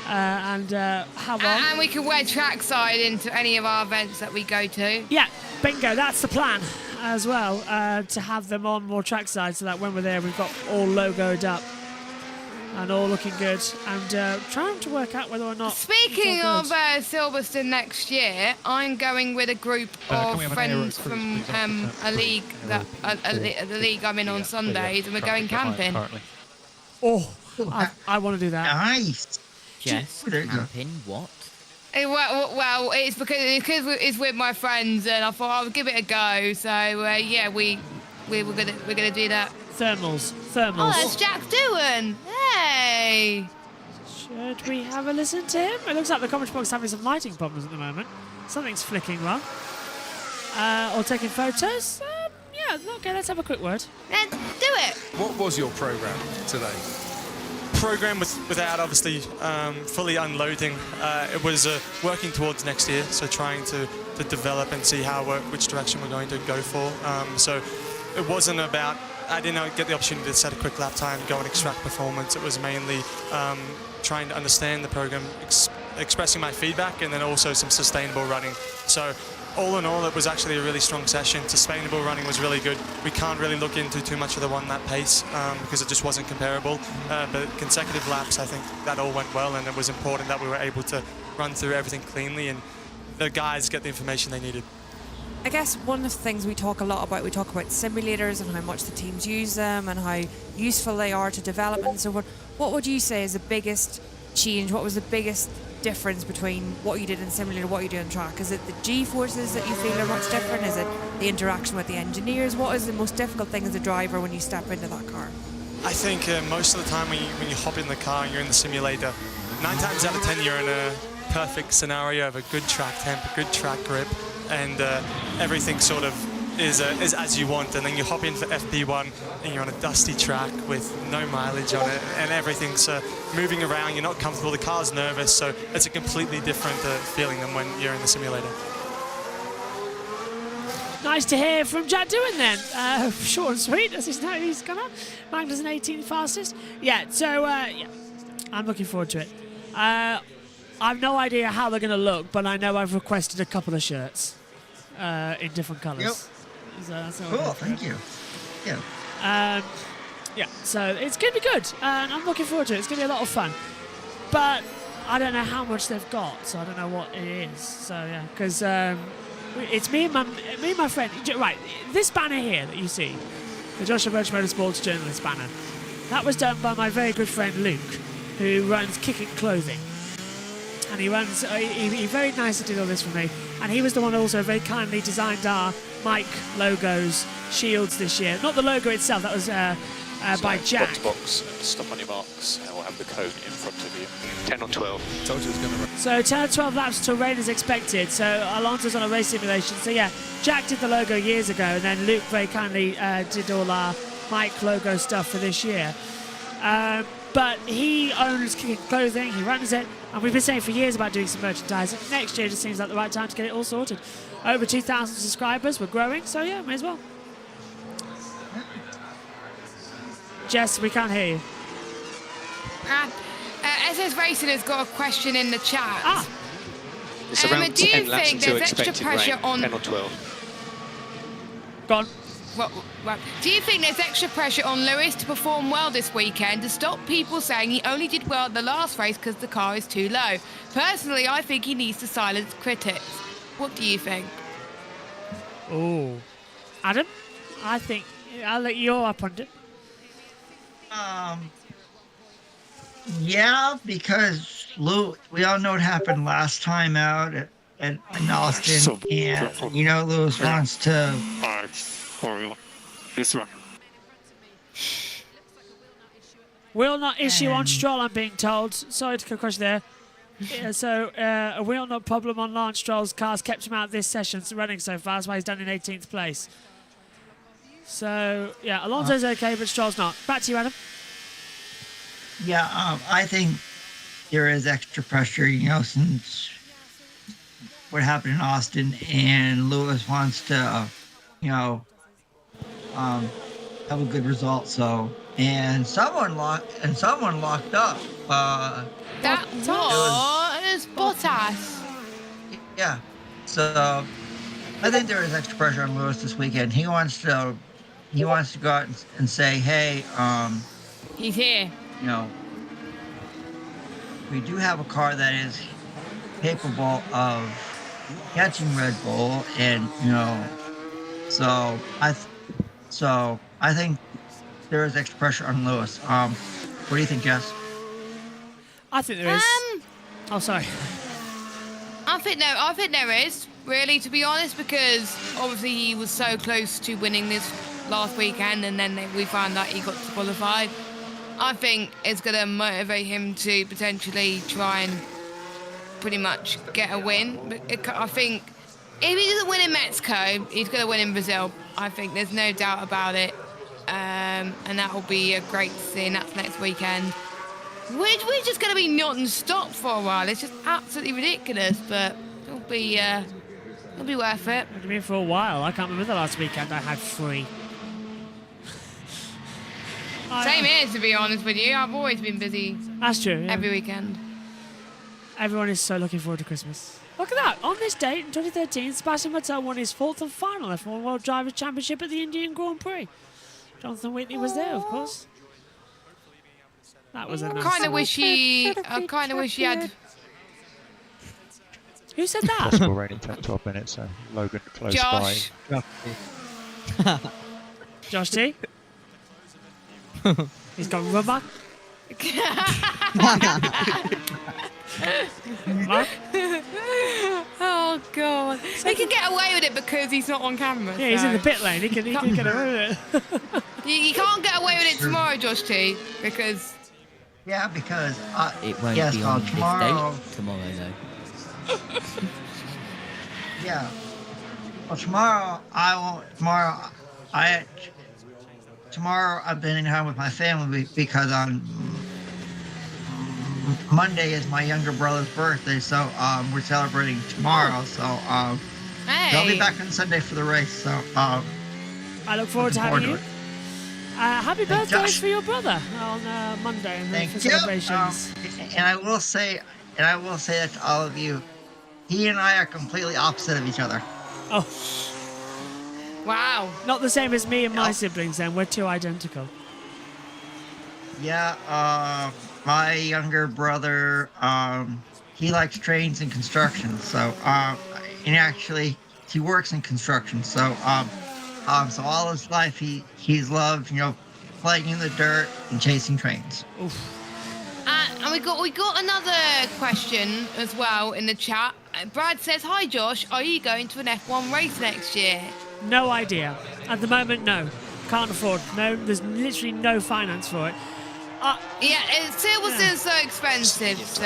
Have on. And we can wear trackside into any of our events that we go to. Yeah, bingo. That's the plan as well. To have them on more trackside, so that when we're there, we've got all logoed up and all looking good. And trying to work out whether or not. Speaking of Silverstone next year, I'm going with a group of friends from a league the league I'm in on Sundays, and we're going camping. Oh, I want to do that. Nice. Jess, camping, what? Well, it's because it's with my friends, and I thought I'll give it a go. So yeah, we're gonna do that. Thermals. Oh, that's Jack doing. Hey. Should we have a listen to him? It looks like the commentary box is having some lighting problems at the moment. Something's flicking wrong. Or taking photos. Yeah, okay, let's have a quick word. Let's do it. What was your program today? Program without obviously fully unloading. It was working towards next year, so trying to develop and see which direction we're going to go for. So it wasn't about, I didn't get the opportunity to set a quick lap time, go and extract performance. It was mainly trying to understand the program, expressing my feedback, and then also some sustainable running. So all in all, it was actually a really strong session. Sustainable running was really good. We can't really look into too much of the one lap pace because it just wasn't comparable. But consecutive laps, I think that all went well, and it was important that we were able to run through everything cleanly and the guys get the information they needed. I guess one of the things we talk a lot about, we talk about simulators and how much the teams use them and how useful they are to development and so forth. What would you say is the biggest change? What was the biggest difference between what you did in simulator and what you do on track? Is it the G-forces that you feel are much different? Is it the interaction with the engineers? What is the most difficult thing as a driver when you step into that car? I think most of the time when you hop in the car and you're in the simulator, 9 times out of 10 you're in a perfect scenario of a good track temp, a good track grip, and everything sort of is as you want. And then you hop in for FP1 and you're on a dusty track with no mileage on it, and everything's moving around, you're not comfortable, the car's nervous, so it's a completely different feeling than when you're in the simulator. Nice to hear from Jack Doohan then. Short and sweet, as he's gone on. Magnussen 18 fastest. Yeah, so yeah, I'm looking forward to it. I've no idea how they're going to look, but I know I've requested a couple of shirts in different colours. Yep. So that's Cool, thank you. Yeah. Yeah, so it's going to be good, and I'm looking forward to it. It's going to be a lot of fun. But I don't know how much they've got, so I don't know what it is. So yeah, because it's me and my friend. Right, this banner here that you see, the Joshua Birch Motorsports journalist banner, that was done by my very good friend Luke, who runs Kicking Clothing. And he runs, he very nicely did all this for me. And he was the one who also very kindly designed our Mike logos, shields this year. Not the logo itself, that was by Jack. Box, stop on your marks, and we'll have the cone in front of you. 10 or 12. Told you it was going to run. So 10 or 12 laps till rain is expected. So Alonso's on a race simulation. So yeah, Jack did the logo years ago, and then Luke very kindly did all our Mike logo stuff for this year. But he owns Kicking Clothing, he runs it, and we've been saying for years about doing some merchandising. Next year just seems like the right time to get it all sorted. Over 2,000 subscribers, we're growing, so yeah, may as well. Jess, we can't hear you. SS Racing has got a question in the chat. It's around do you 10 laps think until there's extra expected pressure rain, on... 10 or 12. Go on. Well, do you think there's extra pressure on Lewis to perform well this weekend to stop people saying he only did well at the last race because the car is too low? Personally, I think he needs to silence critics. What do you think? Oh, Adam, I think I'll let you up on it. Yeah, because Lou, we all know what happened last time out at Austin, and you know Lewis wants to. For you. This one. Will not issue on Stroll, I'm being told. Sorry to crush there. Yeah, so a wheel nut problem on Lance Stroll's car's kept him out of this session's running so far. That's why he's done in 18th place. So, yeah, Alonso's okay, but Stroll's not. Back to you, Adam. Yeah, I think there is extra pressure, since what happened in Austin, and Lewis wants to, have a good result. So, and someone locked up. That was Bottas. Yeah. So, I think there is extra pressure on Lewis this weekend. He wants to go out and say, hey, he's here. We do have a car that is capable of catching Red Bull, and so I think there is extra pressure on Lewis. What do you think, Jess? I think there is. Oh, sorry. I think there is, really, to be honest, because obviously he was so close to winning this last weekend, and then we found that he got disqualified. I think it's going to motivate him to potentially try and pretty much get a win. But I think if he doesn't win in Mexico, he's going to win in Brazil. I think there's no doubt about it. And that will be great to see, and that's next weekend. We're just going to be non-stop for a while. It's just absolutely ridiculous, but it'll be worth it. What do you mean for a while? I can't remember the last weekend I had free. Same here, to be honest with you. I've always been busy. That's true. Yeah. Every weekend. Everyone is so looking forward to Christmas. Look at that. On this date in 2013, Sebastian Vettel won his 4th and final F1 World Drivers' Championship at the Indian Grand Prix. Jonathan Whitney was there, of course. That was a nice. I kind of wish he had. Who said that? Possible rain in 10-12 minutes, so Logan close Josh. by. Josh T. He's got rubber. Mark? Oh god! He can get away with it because he's not on camera. Yeah, he's in the pit lane. He can get away with it. You can't get away with it tomorrow, Josh T, because. Yeah, because it won't yes, be on tomorrow. This date tomorrow though. Yeah. Well, tomorrow I won't. Tomorrow I'm spending time with my family because on Monday is my younger brother's birthday, so we're celebrating tomorrow. So they'll be back on Sunday for the race. So I look forward to having you. Happy birthday for your brother on Monday and for celebrations. And I will say that to all of you, he and I are completely opposite of each other. Oh. Wow. Not the same as me and my siblings then. We're two identical. Yeah, my younger brother, he likes trains and construction. So, and actually, he works in construction. So, so all his life, he's loved, playing in the dirt and chasing trains. Oof. And we got another question as well in the chat. Brad says, "Hi Josh, are you going to an F1 race next year?" No idea. At the moment, no. Can't afford. No, there's literally no finance for it. Silverstone's so expensive, so.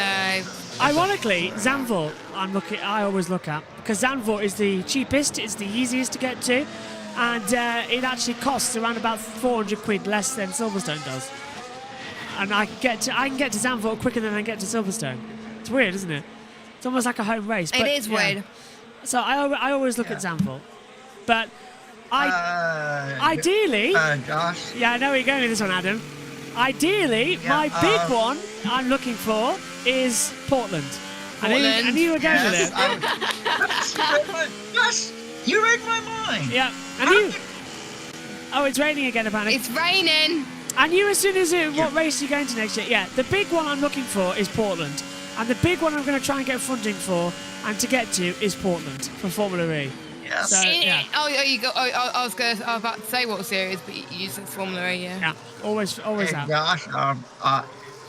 Ironically, Zandvoort I always look at, because Zandvoort is the cheapest, it's the easiest to get to, and it actually costs around about 400 quid less than Silverstone does. And I can get to Zandvoort quicker than I get to Silverstone. It's weird, isn't it? It's almost like a home race. It is weird. So I always look at Zandvoort. But ideally... Josh? Yeah, I know where you're going with this one, Adam. Ideally, my big one I'm looking for is Portland. I knew you were going with it. Yes, you read my mind. Yeah, I knew. Oh, it's raining again, apparently. It's raining. I knew as soon as what race are you going to next year? Yeah, the big one I'm looking for is Portland. And the big one I'm going to try and get funding for and to get to is Portland for Formula E. Yes. So, yeah. I was about to say what series, but you said Formula E, yeah. Yeah, always hey, that. Josh,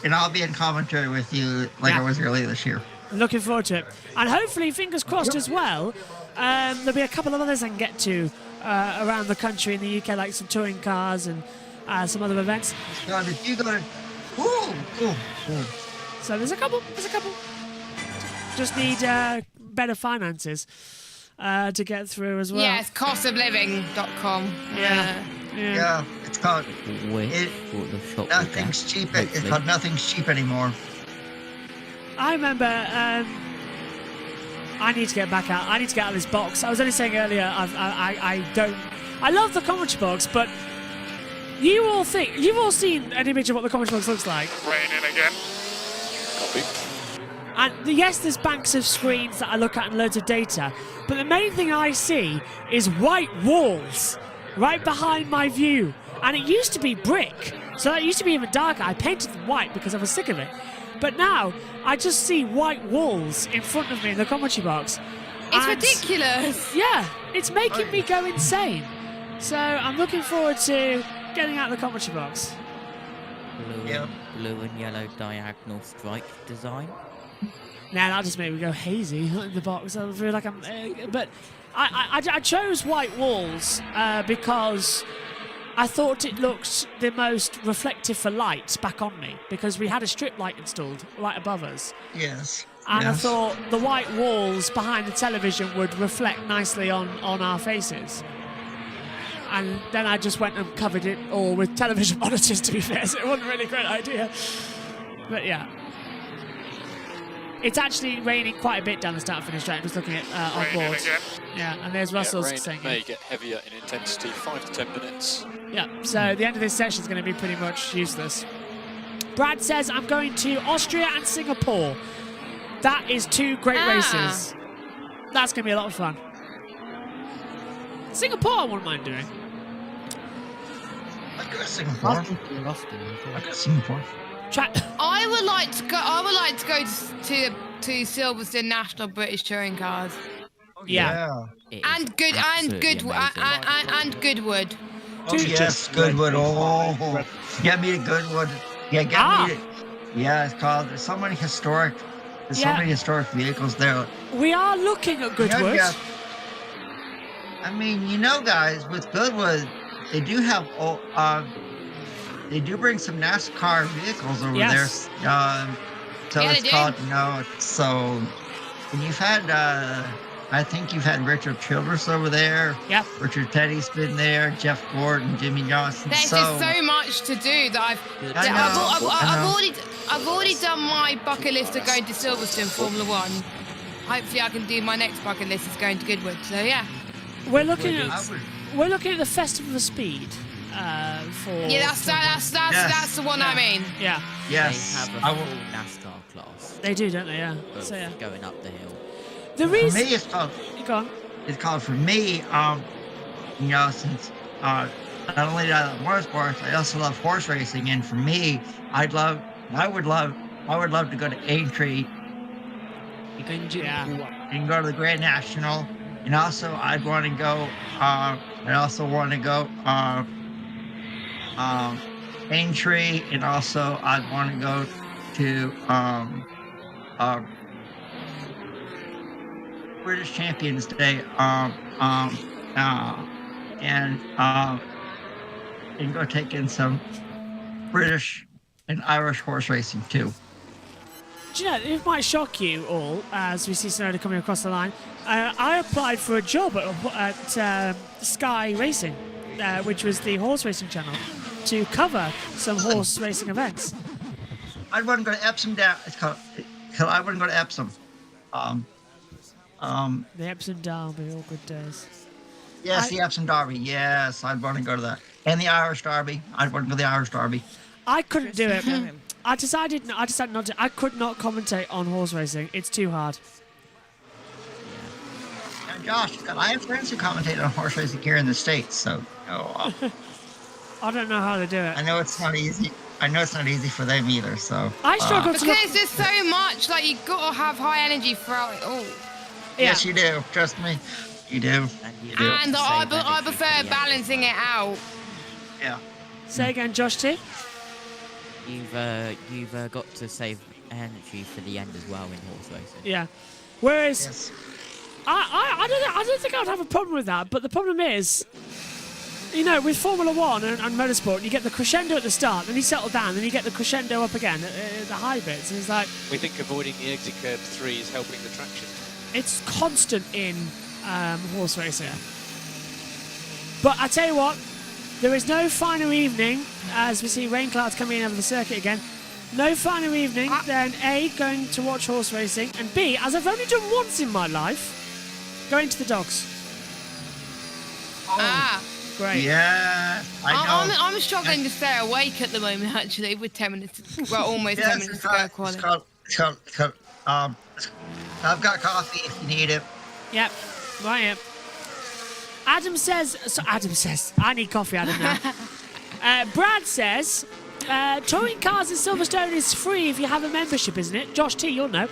and I'll be in commentary with you like I was earlier this year. Looking forward to it. And hopefully, fingers crossed as well, there'll be a couple of others I can get to around the country in the UK, like some touring cars and some other events. John, if you Ooh. So there's a couple. Just need better finances to get through as well. Yes, costofliving.com. Yeah, it's called. Nothing's cheap. It's called Nothing's Cheap anymore. I remember. I need to get back out. I need to get out of this box. I was only saying earlier. I don't. I love the commentary box, but you all think you've all seen an image of what the commentary box looks like. Raining again. Copy. And yes, there's banks of screens that I look at and loads of data, but the main thing I see is white walls right behind my view. And it used to be brick, so that used to be even darker. I painted them white because I was sick of it. But now, I just see white walls in front of me in the commentary box. It's ridiculous. Yeah, it's making me go insane. So I'm looking forward to getting out of the commentary box. Blue and yellow diagonal stripe design. Now that'll just make me go hazy in the box. I feel like I'm... but I chose white walls because I thought it looked the most reflective for light back on me, because we had a strip light installed right above us. Yes. And I yes. thought the white walls behind the television would reflect nicely on our faces. And then I just went and covered it all with television monitors, to be fair, so it wasn't really a great idea. But yeah. It's actually raining quite a bit down the start finish track. Just looking at on board. Again. Yeah, and there's Russell's rain saying. may get heavier in intensity, 5 to 10 minutes. Yeah, so the end of this session is going to be pretty much useless. Brad says, I'm going to Austria and Singapore. That is 2 great races. That's going to be a lot of fun. Singapore, I wouldn't mind doing. I'd go to Singapore. I'd go to Singapore. I would like to go. I would like to go to Silverstone National British Touring Cars. Yeah. And Goodwood. Oh, yes, Goodwood. Oh, get me to Goodwood. Yeah, get me to. Yeah, it's called. There's so many historic. There's so many historic vehicles there. We are looking at Goodwood. Yeah. I mean, you know, guys, with Goodwood, they do have. They do bring some NASCAR vehicles over there. So it's called, so and you've had, I think you've had Richard Childress over there. Yep. Richard Petty's been there, Jeff Gordon, Jimmy Johnson. There's just so much to do that I've already done my bucket list of going to Silverstone Formula One. Hopefully I can do my next bucket list is going to Goodwood. So yeah. We're looking at the Festival of Speed. That's the one I mean. Yeah. Yes. They have a full NASCAR class. They do, don't they? Yeah. So yeah. Going up the hill. The reason. For me, it's called. Go on. It's called for me. Since not only do I love motorsports, I also love horse racing, and for me, I would love to go to Aintree. Yeah. And go to the Grand National, and also I'd want to go. Aintree, and also I'd want to go to British Champions Day and go take in some British and Irish horse racing too. Do you know, it might shock you all as we see Sonoda coming across the line. I applied for a job at Sky Racing, which was the horse racing channel, to cover some horse racing events. I'd want to go to Epsom down. I want to go to Epsom. The Epsom Derby, all good days. Yes, the Epsom Derby. Yes, I'd want to go to that. And the Irish Derby. I'd want to go to the Irish Derby. I couldn't do it. I decided not to. I could not commentate on horse racing. It's too hard. And Josh, I have friends who commentate on horse racing here in the States, so I don't know how to do it. I know it's not easy. I know it's not easy for them either. So I struggle because there's so much. Like you got to have high energy throughout it all. Yes, you do. Trust me, you do. And I prefer balancing it out. Yeah. Say again, Josh. Too. You've got to save energy for the end as well in horse racing. Yeah. Whereas I don't think I'd have a problem with that. But the problem is, you know, with Formula One and motorsport, you get the crescendo at the start, then you settle down, then you get the crescendo up again at the high bits. And it's like We think avoiding the exit curve 3 is helping the traction. it's constant in horse racing. But I tell you what, there is no finer evening as we see rain clouds coming in over the circuit again. No finer evening than A, going to watch horse racing, and B, as I've only done once in my life, going to the dogs. Great. Yeah, I know. I'm struggling to stay awake at the moment, actually, with 10 minutes, well, almost 10 minutes to go, quality. I've got coffee if you need it. Yep, right here. Adam says, I need coffee, Adam, now. Brad says, touring cars in Silverstone is free if you have a membership, isn't it? Josh T, you'll know.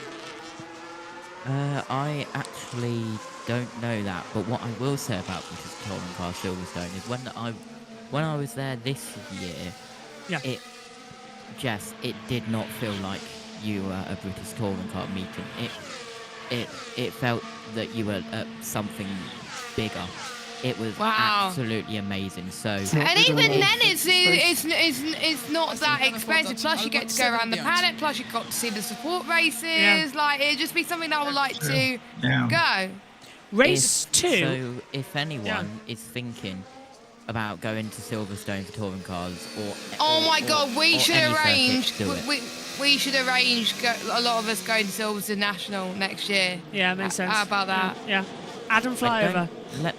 I actually don't know that, but what I will say about British Touring Car Silverstone is when I was there this year, it did not feel like you were at a British Touring Car meeting. It felt that you were at something bigger. It was absolutely amazing. So, and even then, it's not that expensive. Plus, you get to go around the paddock. Plus, you got to see the support races. Yeah. Like, it'd just be something that I would like to go. Race 2. So, if anyone is thinking about going to Silverstone for touring cars, Oh my God, we should arrange. do it. We should arrange a lot of us going to Silverstone National next year. Yeah, makes sense. How about that? Yeah. Adam Flyover. Let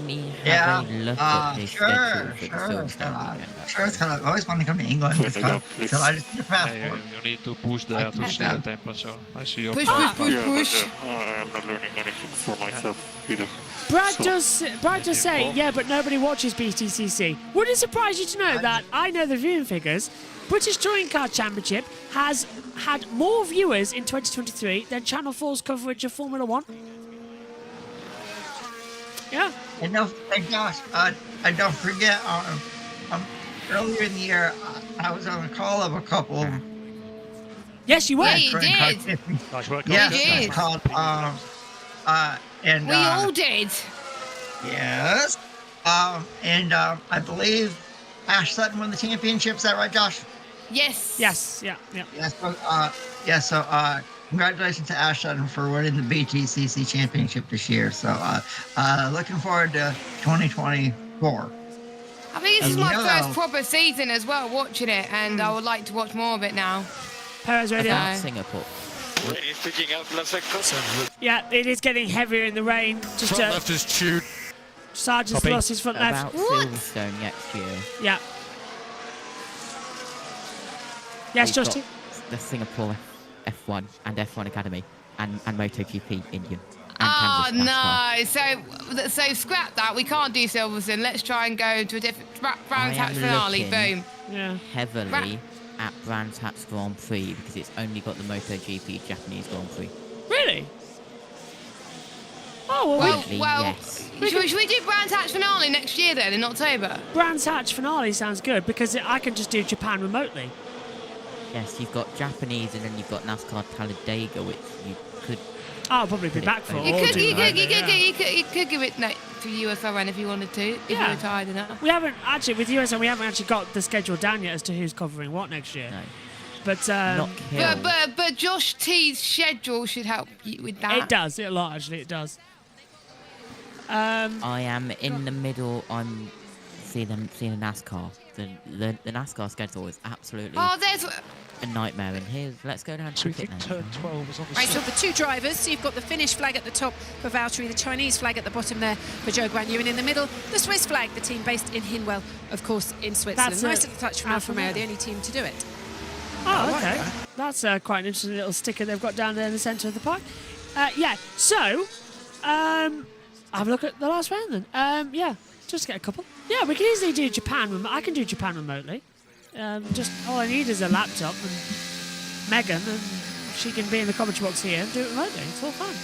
me have a look at this schedule for the Silverstone weekend. I always want to come to England. Please. So I just need a passport. You need to push there to see the temperature. I see your Push. I'm not learning anything for myself either. Brad does say, yeah, but nobody watches BTCC. Would it surprise you to know that I know the viewing figures? British Touring Car Championship has had more viewers in 2023 than Channel 4's coverage of Formula One. Yeah. And Josh, I don't forget, earlier in the year, I was on a call of a couple. Yes, you were. Yeah, you did. Nice work. Yes, You did. it's called, and We all did. yes, and I believe Ash Sutton won the championship. Is that right, Josh? Yes. Yes. Yeah. Yes. So, congratulations to Ash Sutton for winning the BTCC championship this year. So, looking forward to 2024. I think this is And my you know- first proper season as well, watching it, and I would like to watch more of it now. Perez Radio. About Singapore. He's picking up left sector. Yeah, it is getting heavier in the rain. Just Front left is chewed. Sargent's Copy. lost his front left. About Silverstone next year. Yeah. Yes, we've Josh got T. the Singapore F1 and F1 Academy and MotoGP Indian. And Oh Kansas NASCAR. no! So scrap that. We can't do Silverstone. Let's try and go to a different I Brands am Hatch finale. looking Boom. Yeah. Heavily at Brands Hatch Grand Prix because it's only got the MotoGP Japanese Grand Prix. Really? Oh, well, Weirdly, well, yes. should we do Brands Hatch finale next year then in October? Brands Hatch finale sounds good because I can just do Japan remotely. Yes, you've got Japanese and then you've got NASCAR Talladega, which you could. I'll probably be back for. You You or could, do you could, remotely, you could, yeah. you could give it to USRN if you wanted to, if Yeah. you were tired enough. We haven't actually with USN. We haven't actually got the schedule down yet as to who's covering what next year. No. But Not Hill. But Josh T's schedule should help you with that. it does a lot actually. It does. I am in the middle. I'm seeing a NASCAR. The NASCAR schedule is absolutely Oh, there's. a nightmare. And here's let's go down to So we the pit think lane. turn 12 is on the Right, so the two drivers, so you've got the Finnish flag at the top for Valtteri, the Chinese flag at the bottom there for Joe Guan Yu, and in the middle, the Swiss flag, the team based in Hinwell, of course, in Switzerland. That's Nice it. little touch from Alfa Romeo, the only team to do it. Oh, okay. That's quite an interesting little sticker they've got down there in the centre of the park. Yeah. So, have a look at the last round then. Yeah. Just get a couple. Yeah, we can easily do Japan. I can do Japan remotely. Just all I need is a laptop and Megan, and she can be in the commentary box here and do it remotely. It's all fun.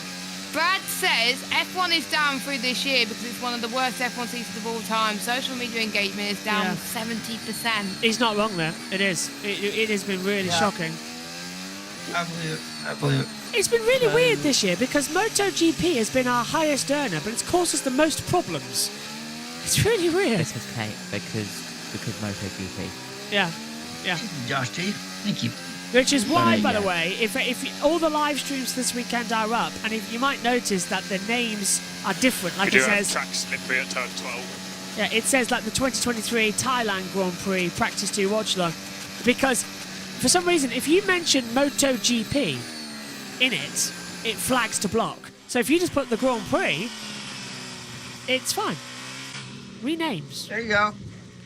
Brad says F1 is down through this year because it's one of the worst F1 seasons of all time. Social media engagement is down Yeah. 70%. He's not wrong there. It is. It has been really shocking. I believe it. It's been really weird this year because MotoGP has been our highest earner, but it's caused us the most problems. It's really weird. Because MotoGP. Yeah, yeah. Josh T, thank you. Which is why, by yeah. the way, if all the live streams this weekend are up, and if you might notice that the names are different, like we it do have says. track slippery at turn 12. Yeah, it says like the 2023 Thailand Grand Prix Practice 2 watch along, because for some reason, if you mention MotoGP in it, it flags to block. So if you just put the Grand Prix, it's fine. Renames. There you go.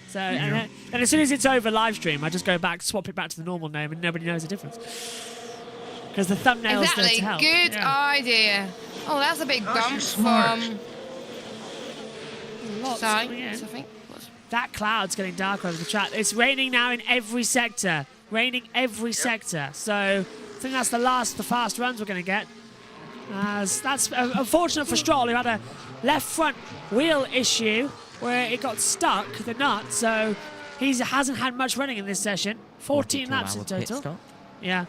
So and as soon as it's over live stream, I just go back, swap it back to the normal name, and nobody knows the difference. Because the thumbnail's there Exactly. to help. Good Yeah. idea. Oh, that's a big Gosh, bump you're smart. from Lots Sainz, coming in. I think. That cloud's getting darker over the track. It's raining now in every sector. Raining every sector. So I think that's the fast runs we're going to get. That's unfortunate for Stroll, who had a left front wheel issue where it got stuck, the nut. So he hasn't had much running in this session. 14 laps in 42-hour pit total. stop. Yeah.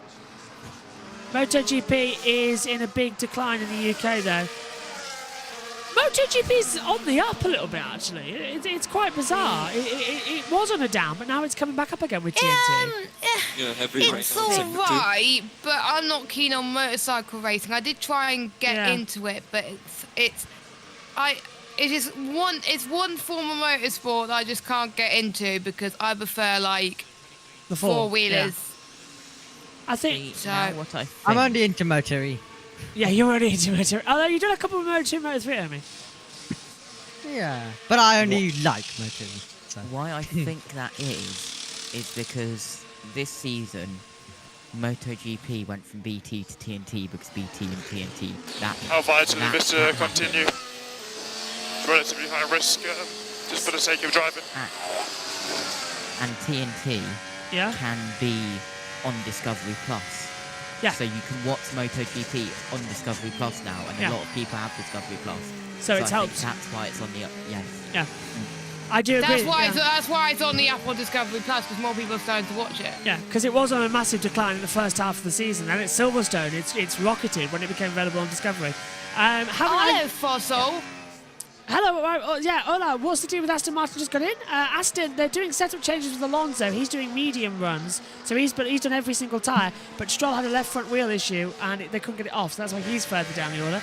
MotoGP is in a big decline in the UK, though. MotoGP's on the up a little bit, actually. It's quite bizarre. It was on a down, but now it's coming back up again with TNT. It's alright, but I'm not keen on motorcycle racing. I did try and get into it, but it's one form of motorsport that I just can't get into because I prefer like the four-wheelers. I think so. I'm only into Moto E. Yeah, you're already into Moto. Although you've done a couple of Moto 2, Moto 3, haven't you? Yeah, but I only like Moto E. So. Why I think that is because this season MotoGP went from BT to TNT because BT and TNT. How vital is this to continue? It's relatively high risk, just for the sake of driving. And TNT can be on Discovery Plus. Yeah. So you can watch MotoGP on Discovery Plus now, and a lot of people have Discovery Plus. So it I helps. think that's why it's on the up. Yes. Yeah. I do agree. That's why it's on the Apple Discovery Plus, because more people are starting to watch it. Yeah, because it was on a massive decline in the first half of the season, and at Silverstone, it's rocketed when it became available on Discovery. Hello, Fossil. Hello, hola. What's the deal with Aston Martin just got in? Aston, they're doing setup changes with Alonso. He's doing medium runs, so he's done every single tyre. But Stroll had a left front wheel issue, and they couldn't get it off, so that's why he's further down the order.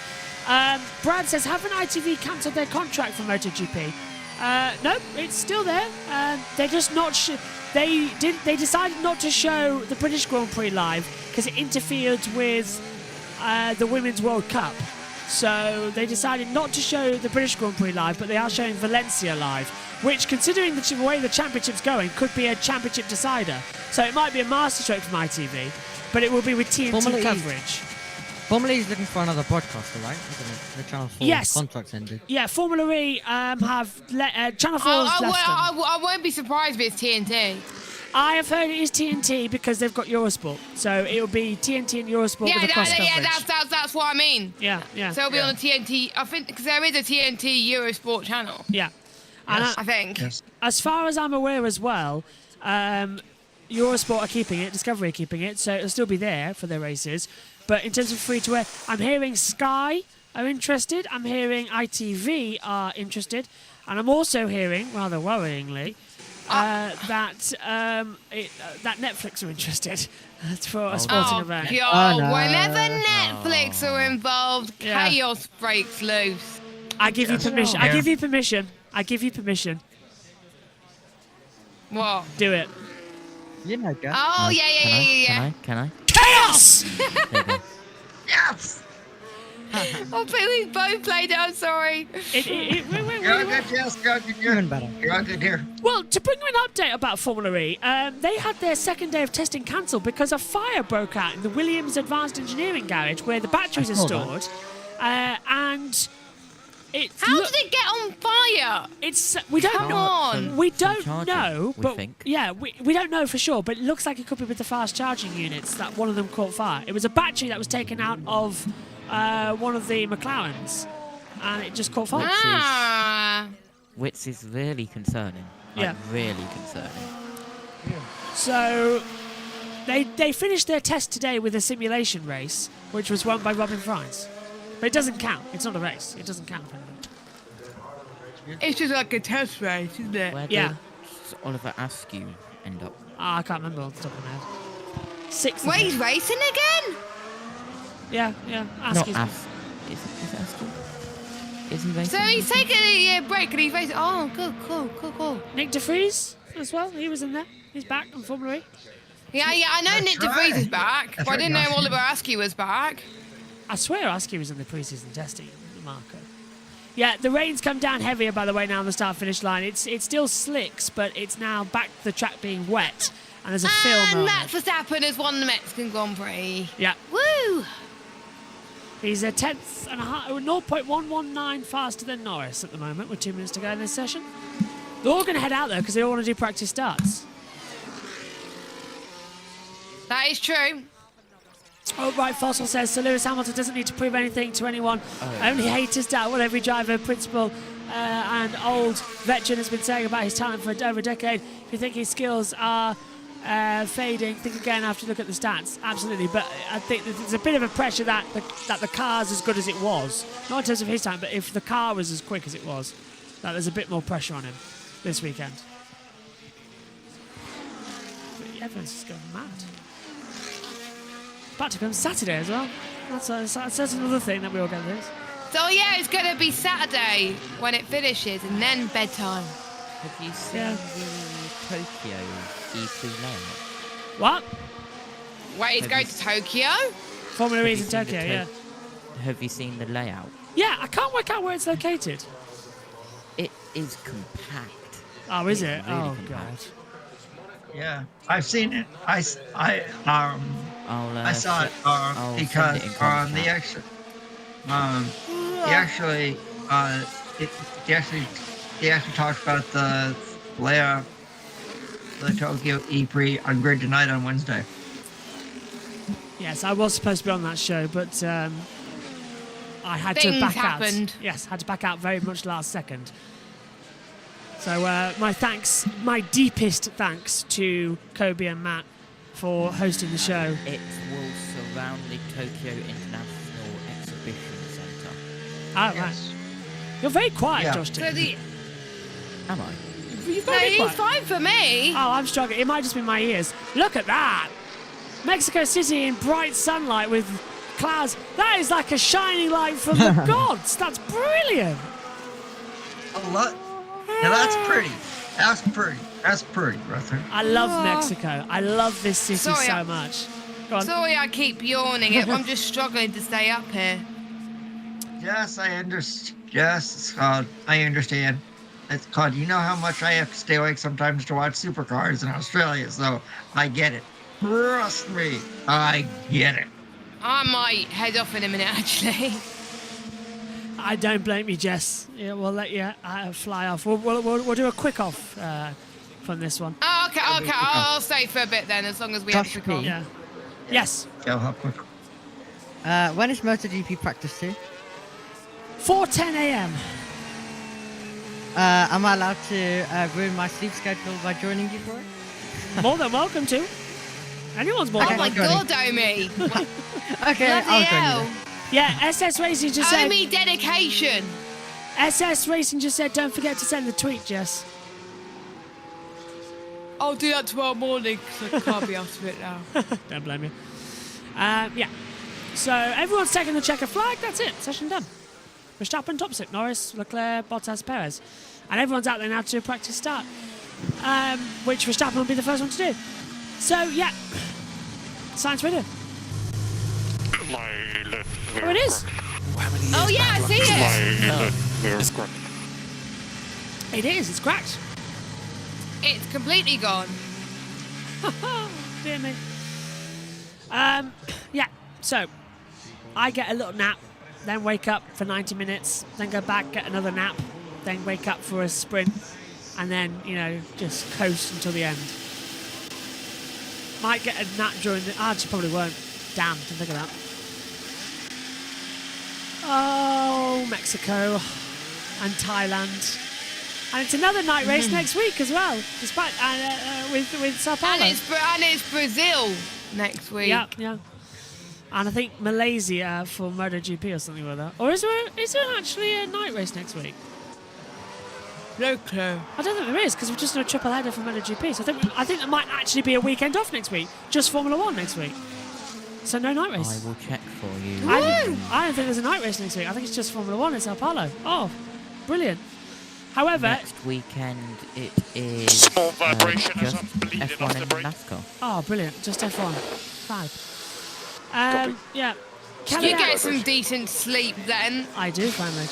Brad says, haven't ITV cancelled their contract for MotoGP? No, it's still there. They're just not. They decided not to show the British Grand Prix live because it interfered with the Women's World Cup. So they decided not to show the British Grand Prix live, but they are showing Valencia live, which, considering the way the championship's going, could be a championship decider. So it might be a masterstroke from ITV, but it will be with TNT coverage. Formula E is looking for another broadcaster, right? The Channel 4 contract's ended. Yeah, Formula E have Channel 4's left them. I won't be surprised if it's TNT. I have heard it is TNT because they've got Eurosport, so it will be TNT and Eurosport with the cross coverage. Yeah, that's what I mean. Yeah. So it'll be on the TNT. I think because there is a TNT Eurosport channel. Yeah, and I think. Yes. As far as I'm aware, as well, Eurosport are keeping it, Discovery are keeping it, so it'll still be there for their races. But in terms of free-to-air, I'm hearing Sky are interested. I'm hearing ITV are interested, and I'm also hearing, rather worryingly, that Netflix are interested for a sporting event. God, whenever Netflix are involved, chaos breaks loose. I give you permission. I give you permission. I give you permission. What? Do it. You know, go. Oh, yeah. Can I? Chaos! Yes! I think we both played it, I'm sorry. You're good, Jess. You're good here. Well, to bring you an update about Formula E, they had their second day of testing cancelled because a fire broke out in the Williams Advanced Engineering Garage where the batteries are stored. And it's... How did it get on fire? We don't Come know. on. We don't know, we but think. yeah, we don't know for sure, but it looks like it could be with the fast charging units that one of them caught fire. It was a battery that was taken out of one of the McLarens, and it just caught fire. Which is really concerning. Really concerning. So they finished their test today with a simulation race, which was won by Robin Fries. But it doesn't count. It's not a race. It doesn't count for anything. It's just like a test race, isn't it? Where Yeah. does Oliver Askew end up? I can't remember off the top of my head. Sixth. Wait, he's racing again? Yeah. Not Askew's- Is it Askew? Is he racing? So he's taking a break and he's racing. Oh, cool. Nick De Vries as well. He was in there. He's back in Formula E. Yeah, I know That's Nick De Vries right. is back, That's but I didn't right, know Askew. Oliver Askew was back. I swear Askew was in the preseason testing, Marco. Yeah, the rain's come down heavier, by the way, now on the start-finish line. It's still slicks, but it's now back to the track being wet, and there's a film And on Max it. Verstappen has won the Mexican Grand Prix. Yeah. Woo! He's a 0.119 faster than Norris at the moment, with 2 minutes to go in this session. They're all going to head out, though, because they all want to do practice starts. That is true. Oh, right, Fossil says, so Lewis Hamilton doesn't need to prove anything to anyone. Only haters doubt what every driver, principal, and old veteran has been saying about his talent for over a decade. If you think his skills are fading, think again after you look at the stats. Absolutely, but I think there's a bit of a pressure that the car's as good as it was. Not in terms of his time, but if the car was as quick as it was, that there's a bit more pressure on him this weekend. But everyone's just going mad. About to come Saturday as well. That's another thing that we all get this. So yeah, it's going to be Saturday when it finishes, and then bedtime. Have you seen the Tokyo E3 layout? What? Wait, it's going to Tokyo? Formula Have E's you in seen the Tokyo, yeah. Have you seen the layout? Yeah, I can't work out where it's located. It is compact. Oh, is It's it? really Oh, compact. Yeah, I've seen it. I saw it I'll send because it in the contact. extra he actually talked about the layout of the Tokyo E3 on Grid Tonight on Wednesday. Yes, I was supposed to be on that show, but I had to Things back happened. out. Yes, had to back out very much last second. So my deepest thanks to Kobe and Matt for hosting the show. It will surround the Tokyo International Exhibition Centre. Oh, right. You're very quiet, Yeah. Josh. So the... Am I? You've No, got to be he's quiet. fine for me. Oh, I'm struggling. It might just be my ears. Look at that. Mexico City in bright sunlight with clouds. That is like a shining light from the gods. That's brilliant. Oh, look. Now that's pretty. That's pretty, brother. I love Mexico. I love this city Sorry, so much. Go on. Sorry I keep yawning. I'm just struggling to stay up here. Yes, I understand. Yes, it's called. I understand. It's called. You know how much I have to stay awake sometimes to watch supercars in Australia, so I get it. Trust me, I get it. I might head off in a minute, actually. I don't blame you, Jess. Yeah, we'll let you fly off. We'll do a quick off from this one. Oh, okay. I'll stay for a bit then, as long as we have Josh to P. call. Yeah. Yes. Go how quick. When is MotoGP practice too? 4:10 a.m. Am I allowed to ruin my sleep schedule by joining you for it? More than welcome to. Anyone's more Oh than my welcome. God, Omi. Okay, Bloody I'll join hell. you. Yeah, SS Racing just said. Omi dedication. SS Racing just said, don't forget to send the tweet, Jess. I'll do that tomorrow morning because I can't be asked of it now. Don't blame you. Yeah. So everyone's taking the checker flag. That's it. Session done. Verstappen tops it. Norris, Leclerc, Bottas, Perez. And everyone's out there now to do practice start. Which Verstappen will be the first one to do. So, yeah. Science radio. My left Oh, it is. Oh, yeah, I see it. My left rear crack. It is. It's cracked. It's completely gone. Dear me. Yeah. So, I get a little nap, then wake up for 90 minutes, then go back, get another nap, then wake up for a sprint, and then, just coast until the end. Might get a nap during the... Actually, probably won't. Damn, didn't think of that. Oh, Mexico and Thailand. And it's another night race next week as well, despite with Sao Paulo. And it's Brazil next week. Yeah, yeah. And I think Malaysia for MotoGP or something like that. Or is there actually a night race next week? No clue. I don't think there is, because we're just in a triple header from MotoGP. So I think there might actually be a weekend off next week. Just Formula 1 next week. So no night race. I will check for you. I don't think there's a night race next week. I think it's just Formula 1 in Sao Paulo. Oh, brilliant. However... Next weekend it is Small vibration as just I'm bleeding F1 off the and brake. NASCAR. Oh, brilliant. Just F1. Fab. Yeah. Did you get some decent sleep then? I do, finally.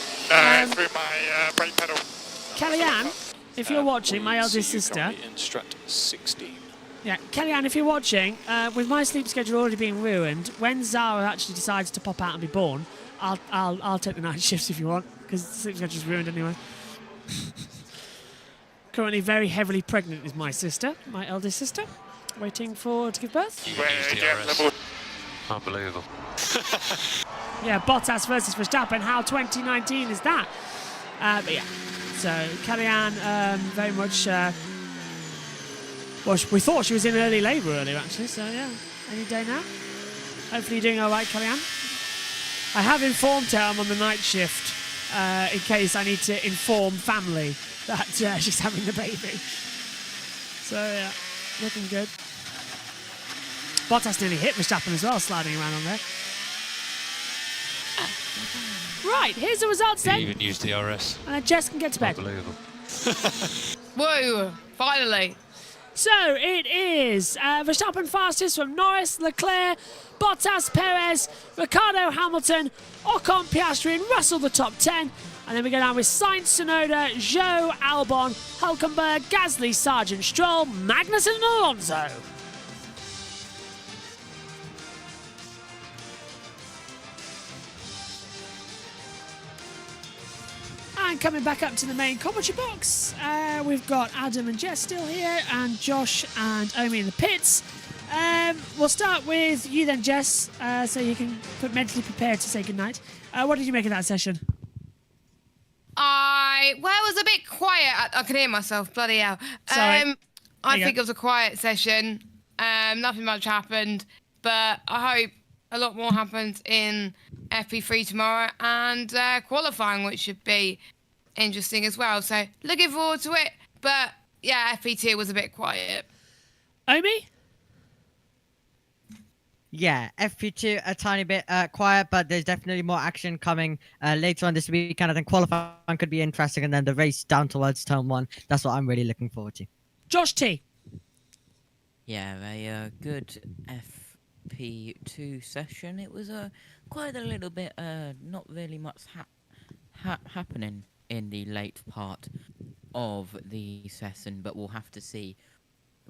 Through my brake pedal. Kellyanne, if you're watching, my eldest sister... In Strat 16. Yeah, Kellyanne, if you're watching, with my sleep schedule already being ruined, when Zara actually decides to pop out and be born, I'll take the night shifts if you want, because the sleep schedule's ruined anyway. Currently very heavily pregnant is my sister, my eldest sister, waiting to give birth. Unbelievable. Yeah, Bottas versus Verstappen. How 2019 is that? But yeah, so Kellyanne very much. Well, we thought she was in early labour earlier, actually. So yeah, any day now. Hopefully, you're doing all right, Kellyanne. I have informed her I'm on the night shift in case I need to inform family that she's having the baby. So yeah, looking good. Bottas nearly hit Verstappen as well, sliding around on there. Right, here's the results then. He even used the RS. And then Jess can get to bed. Unbelievable. Whoa, finally. So it is Verstappen fastest from Norris, Leclerc, Bottas, Perez, Ricciardo, Hamilton, Ocon, Piastri and Russell the top 10. And then we go down with Sainz, Tsunoda, Zhou, Albon, Hülkenberg, Gasly, Sargent, Stroll, Magnussen and Alonso. And coming back up to the main commentary box, we've got Adam and Jess still here, and Josh and Omi in the pits. We'll start with you then, Jess, so you can mentally prepare to say goodnight. What did you make of that session? It was a bit quiet. I can hear myself, bloody hell. Sorry. I think it was a quiet session. Nothing much happened, but I hope a lot more happens in FP3 tomorrow and qualifying, which should be interesting as well. So looking forward to it. But yeah, FP2 was a bit quiet. Omi? Yeah, FP2 a tiny bit quiet, but there's definitely more action coming later on this weekend. I think qualifying could be interesting, and then the race down towards turn 1. That's what I'm really looking forward to. Josh T. Yeah, a good FP2 session. It was quite a little bit, not really much happening in the late part of the session, but we'll have to see.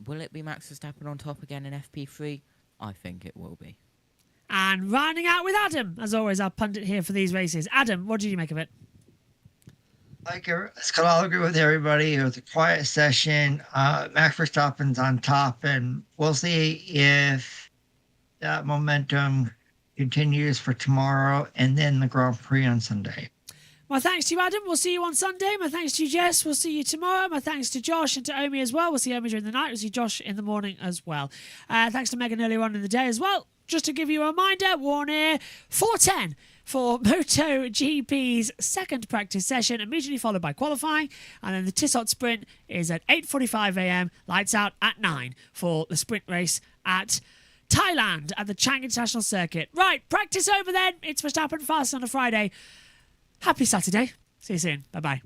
Will it be Max Verstappen on top again in FP3? I think it will be. And rounding out with Adam, as always, our pundit here for these races. Adam, what did you make of it? I can all agree with everybody. It was a quiet session. Max Verstappen's on top, and we'll see if that momentum continues for tomorrow and then the Grand Prix on Sunday. My thanks to you, Adam. We'll see you on Sunday. My thanks to you, Jess. We'll see you tomorrow. My thanks to Josh and to Omi as well. We'll see Omi during the night. We'll see Josh in the morning as well. Thanks to Megan earlier on in the day as well. Just to give you a reminder, Warren Air 4:10 for MotoGP's second practice session, immediately followed by qualifying. And then the Tissot Sprint is at 8:45 a.m. Lights out at 9 for the sprint race at Thailand at the Chang International Circuit. Right, practice over then. It's Verstappen fast on a Friday. Happy Saturday. See you soon. Bye-bye.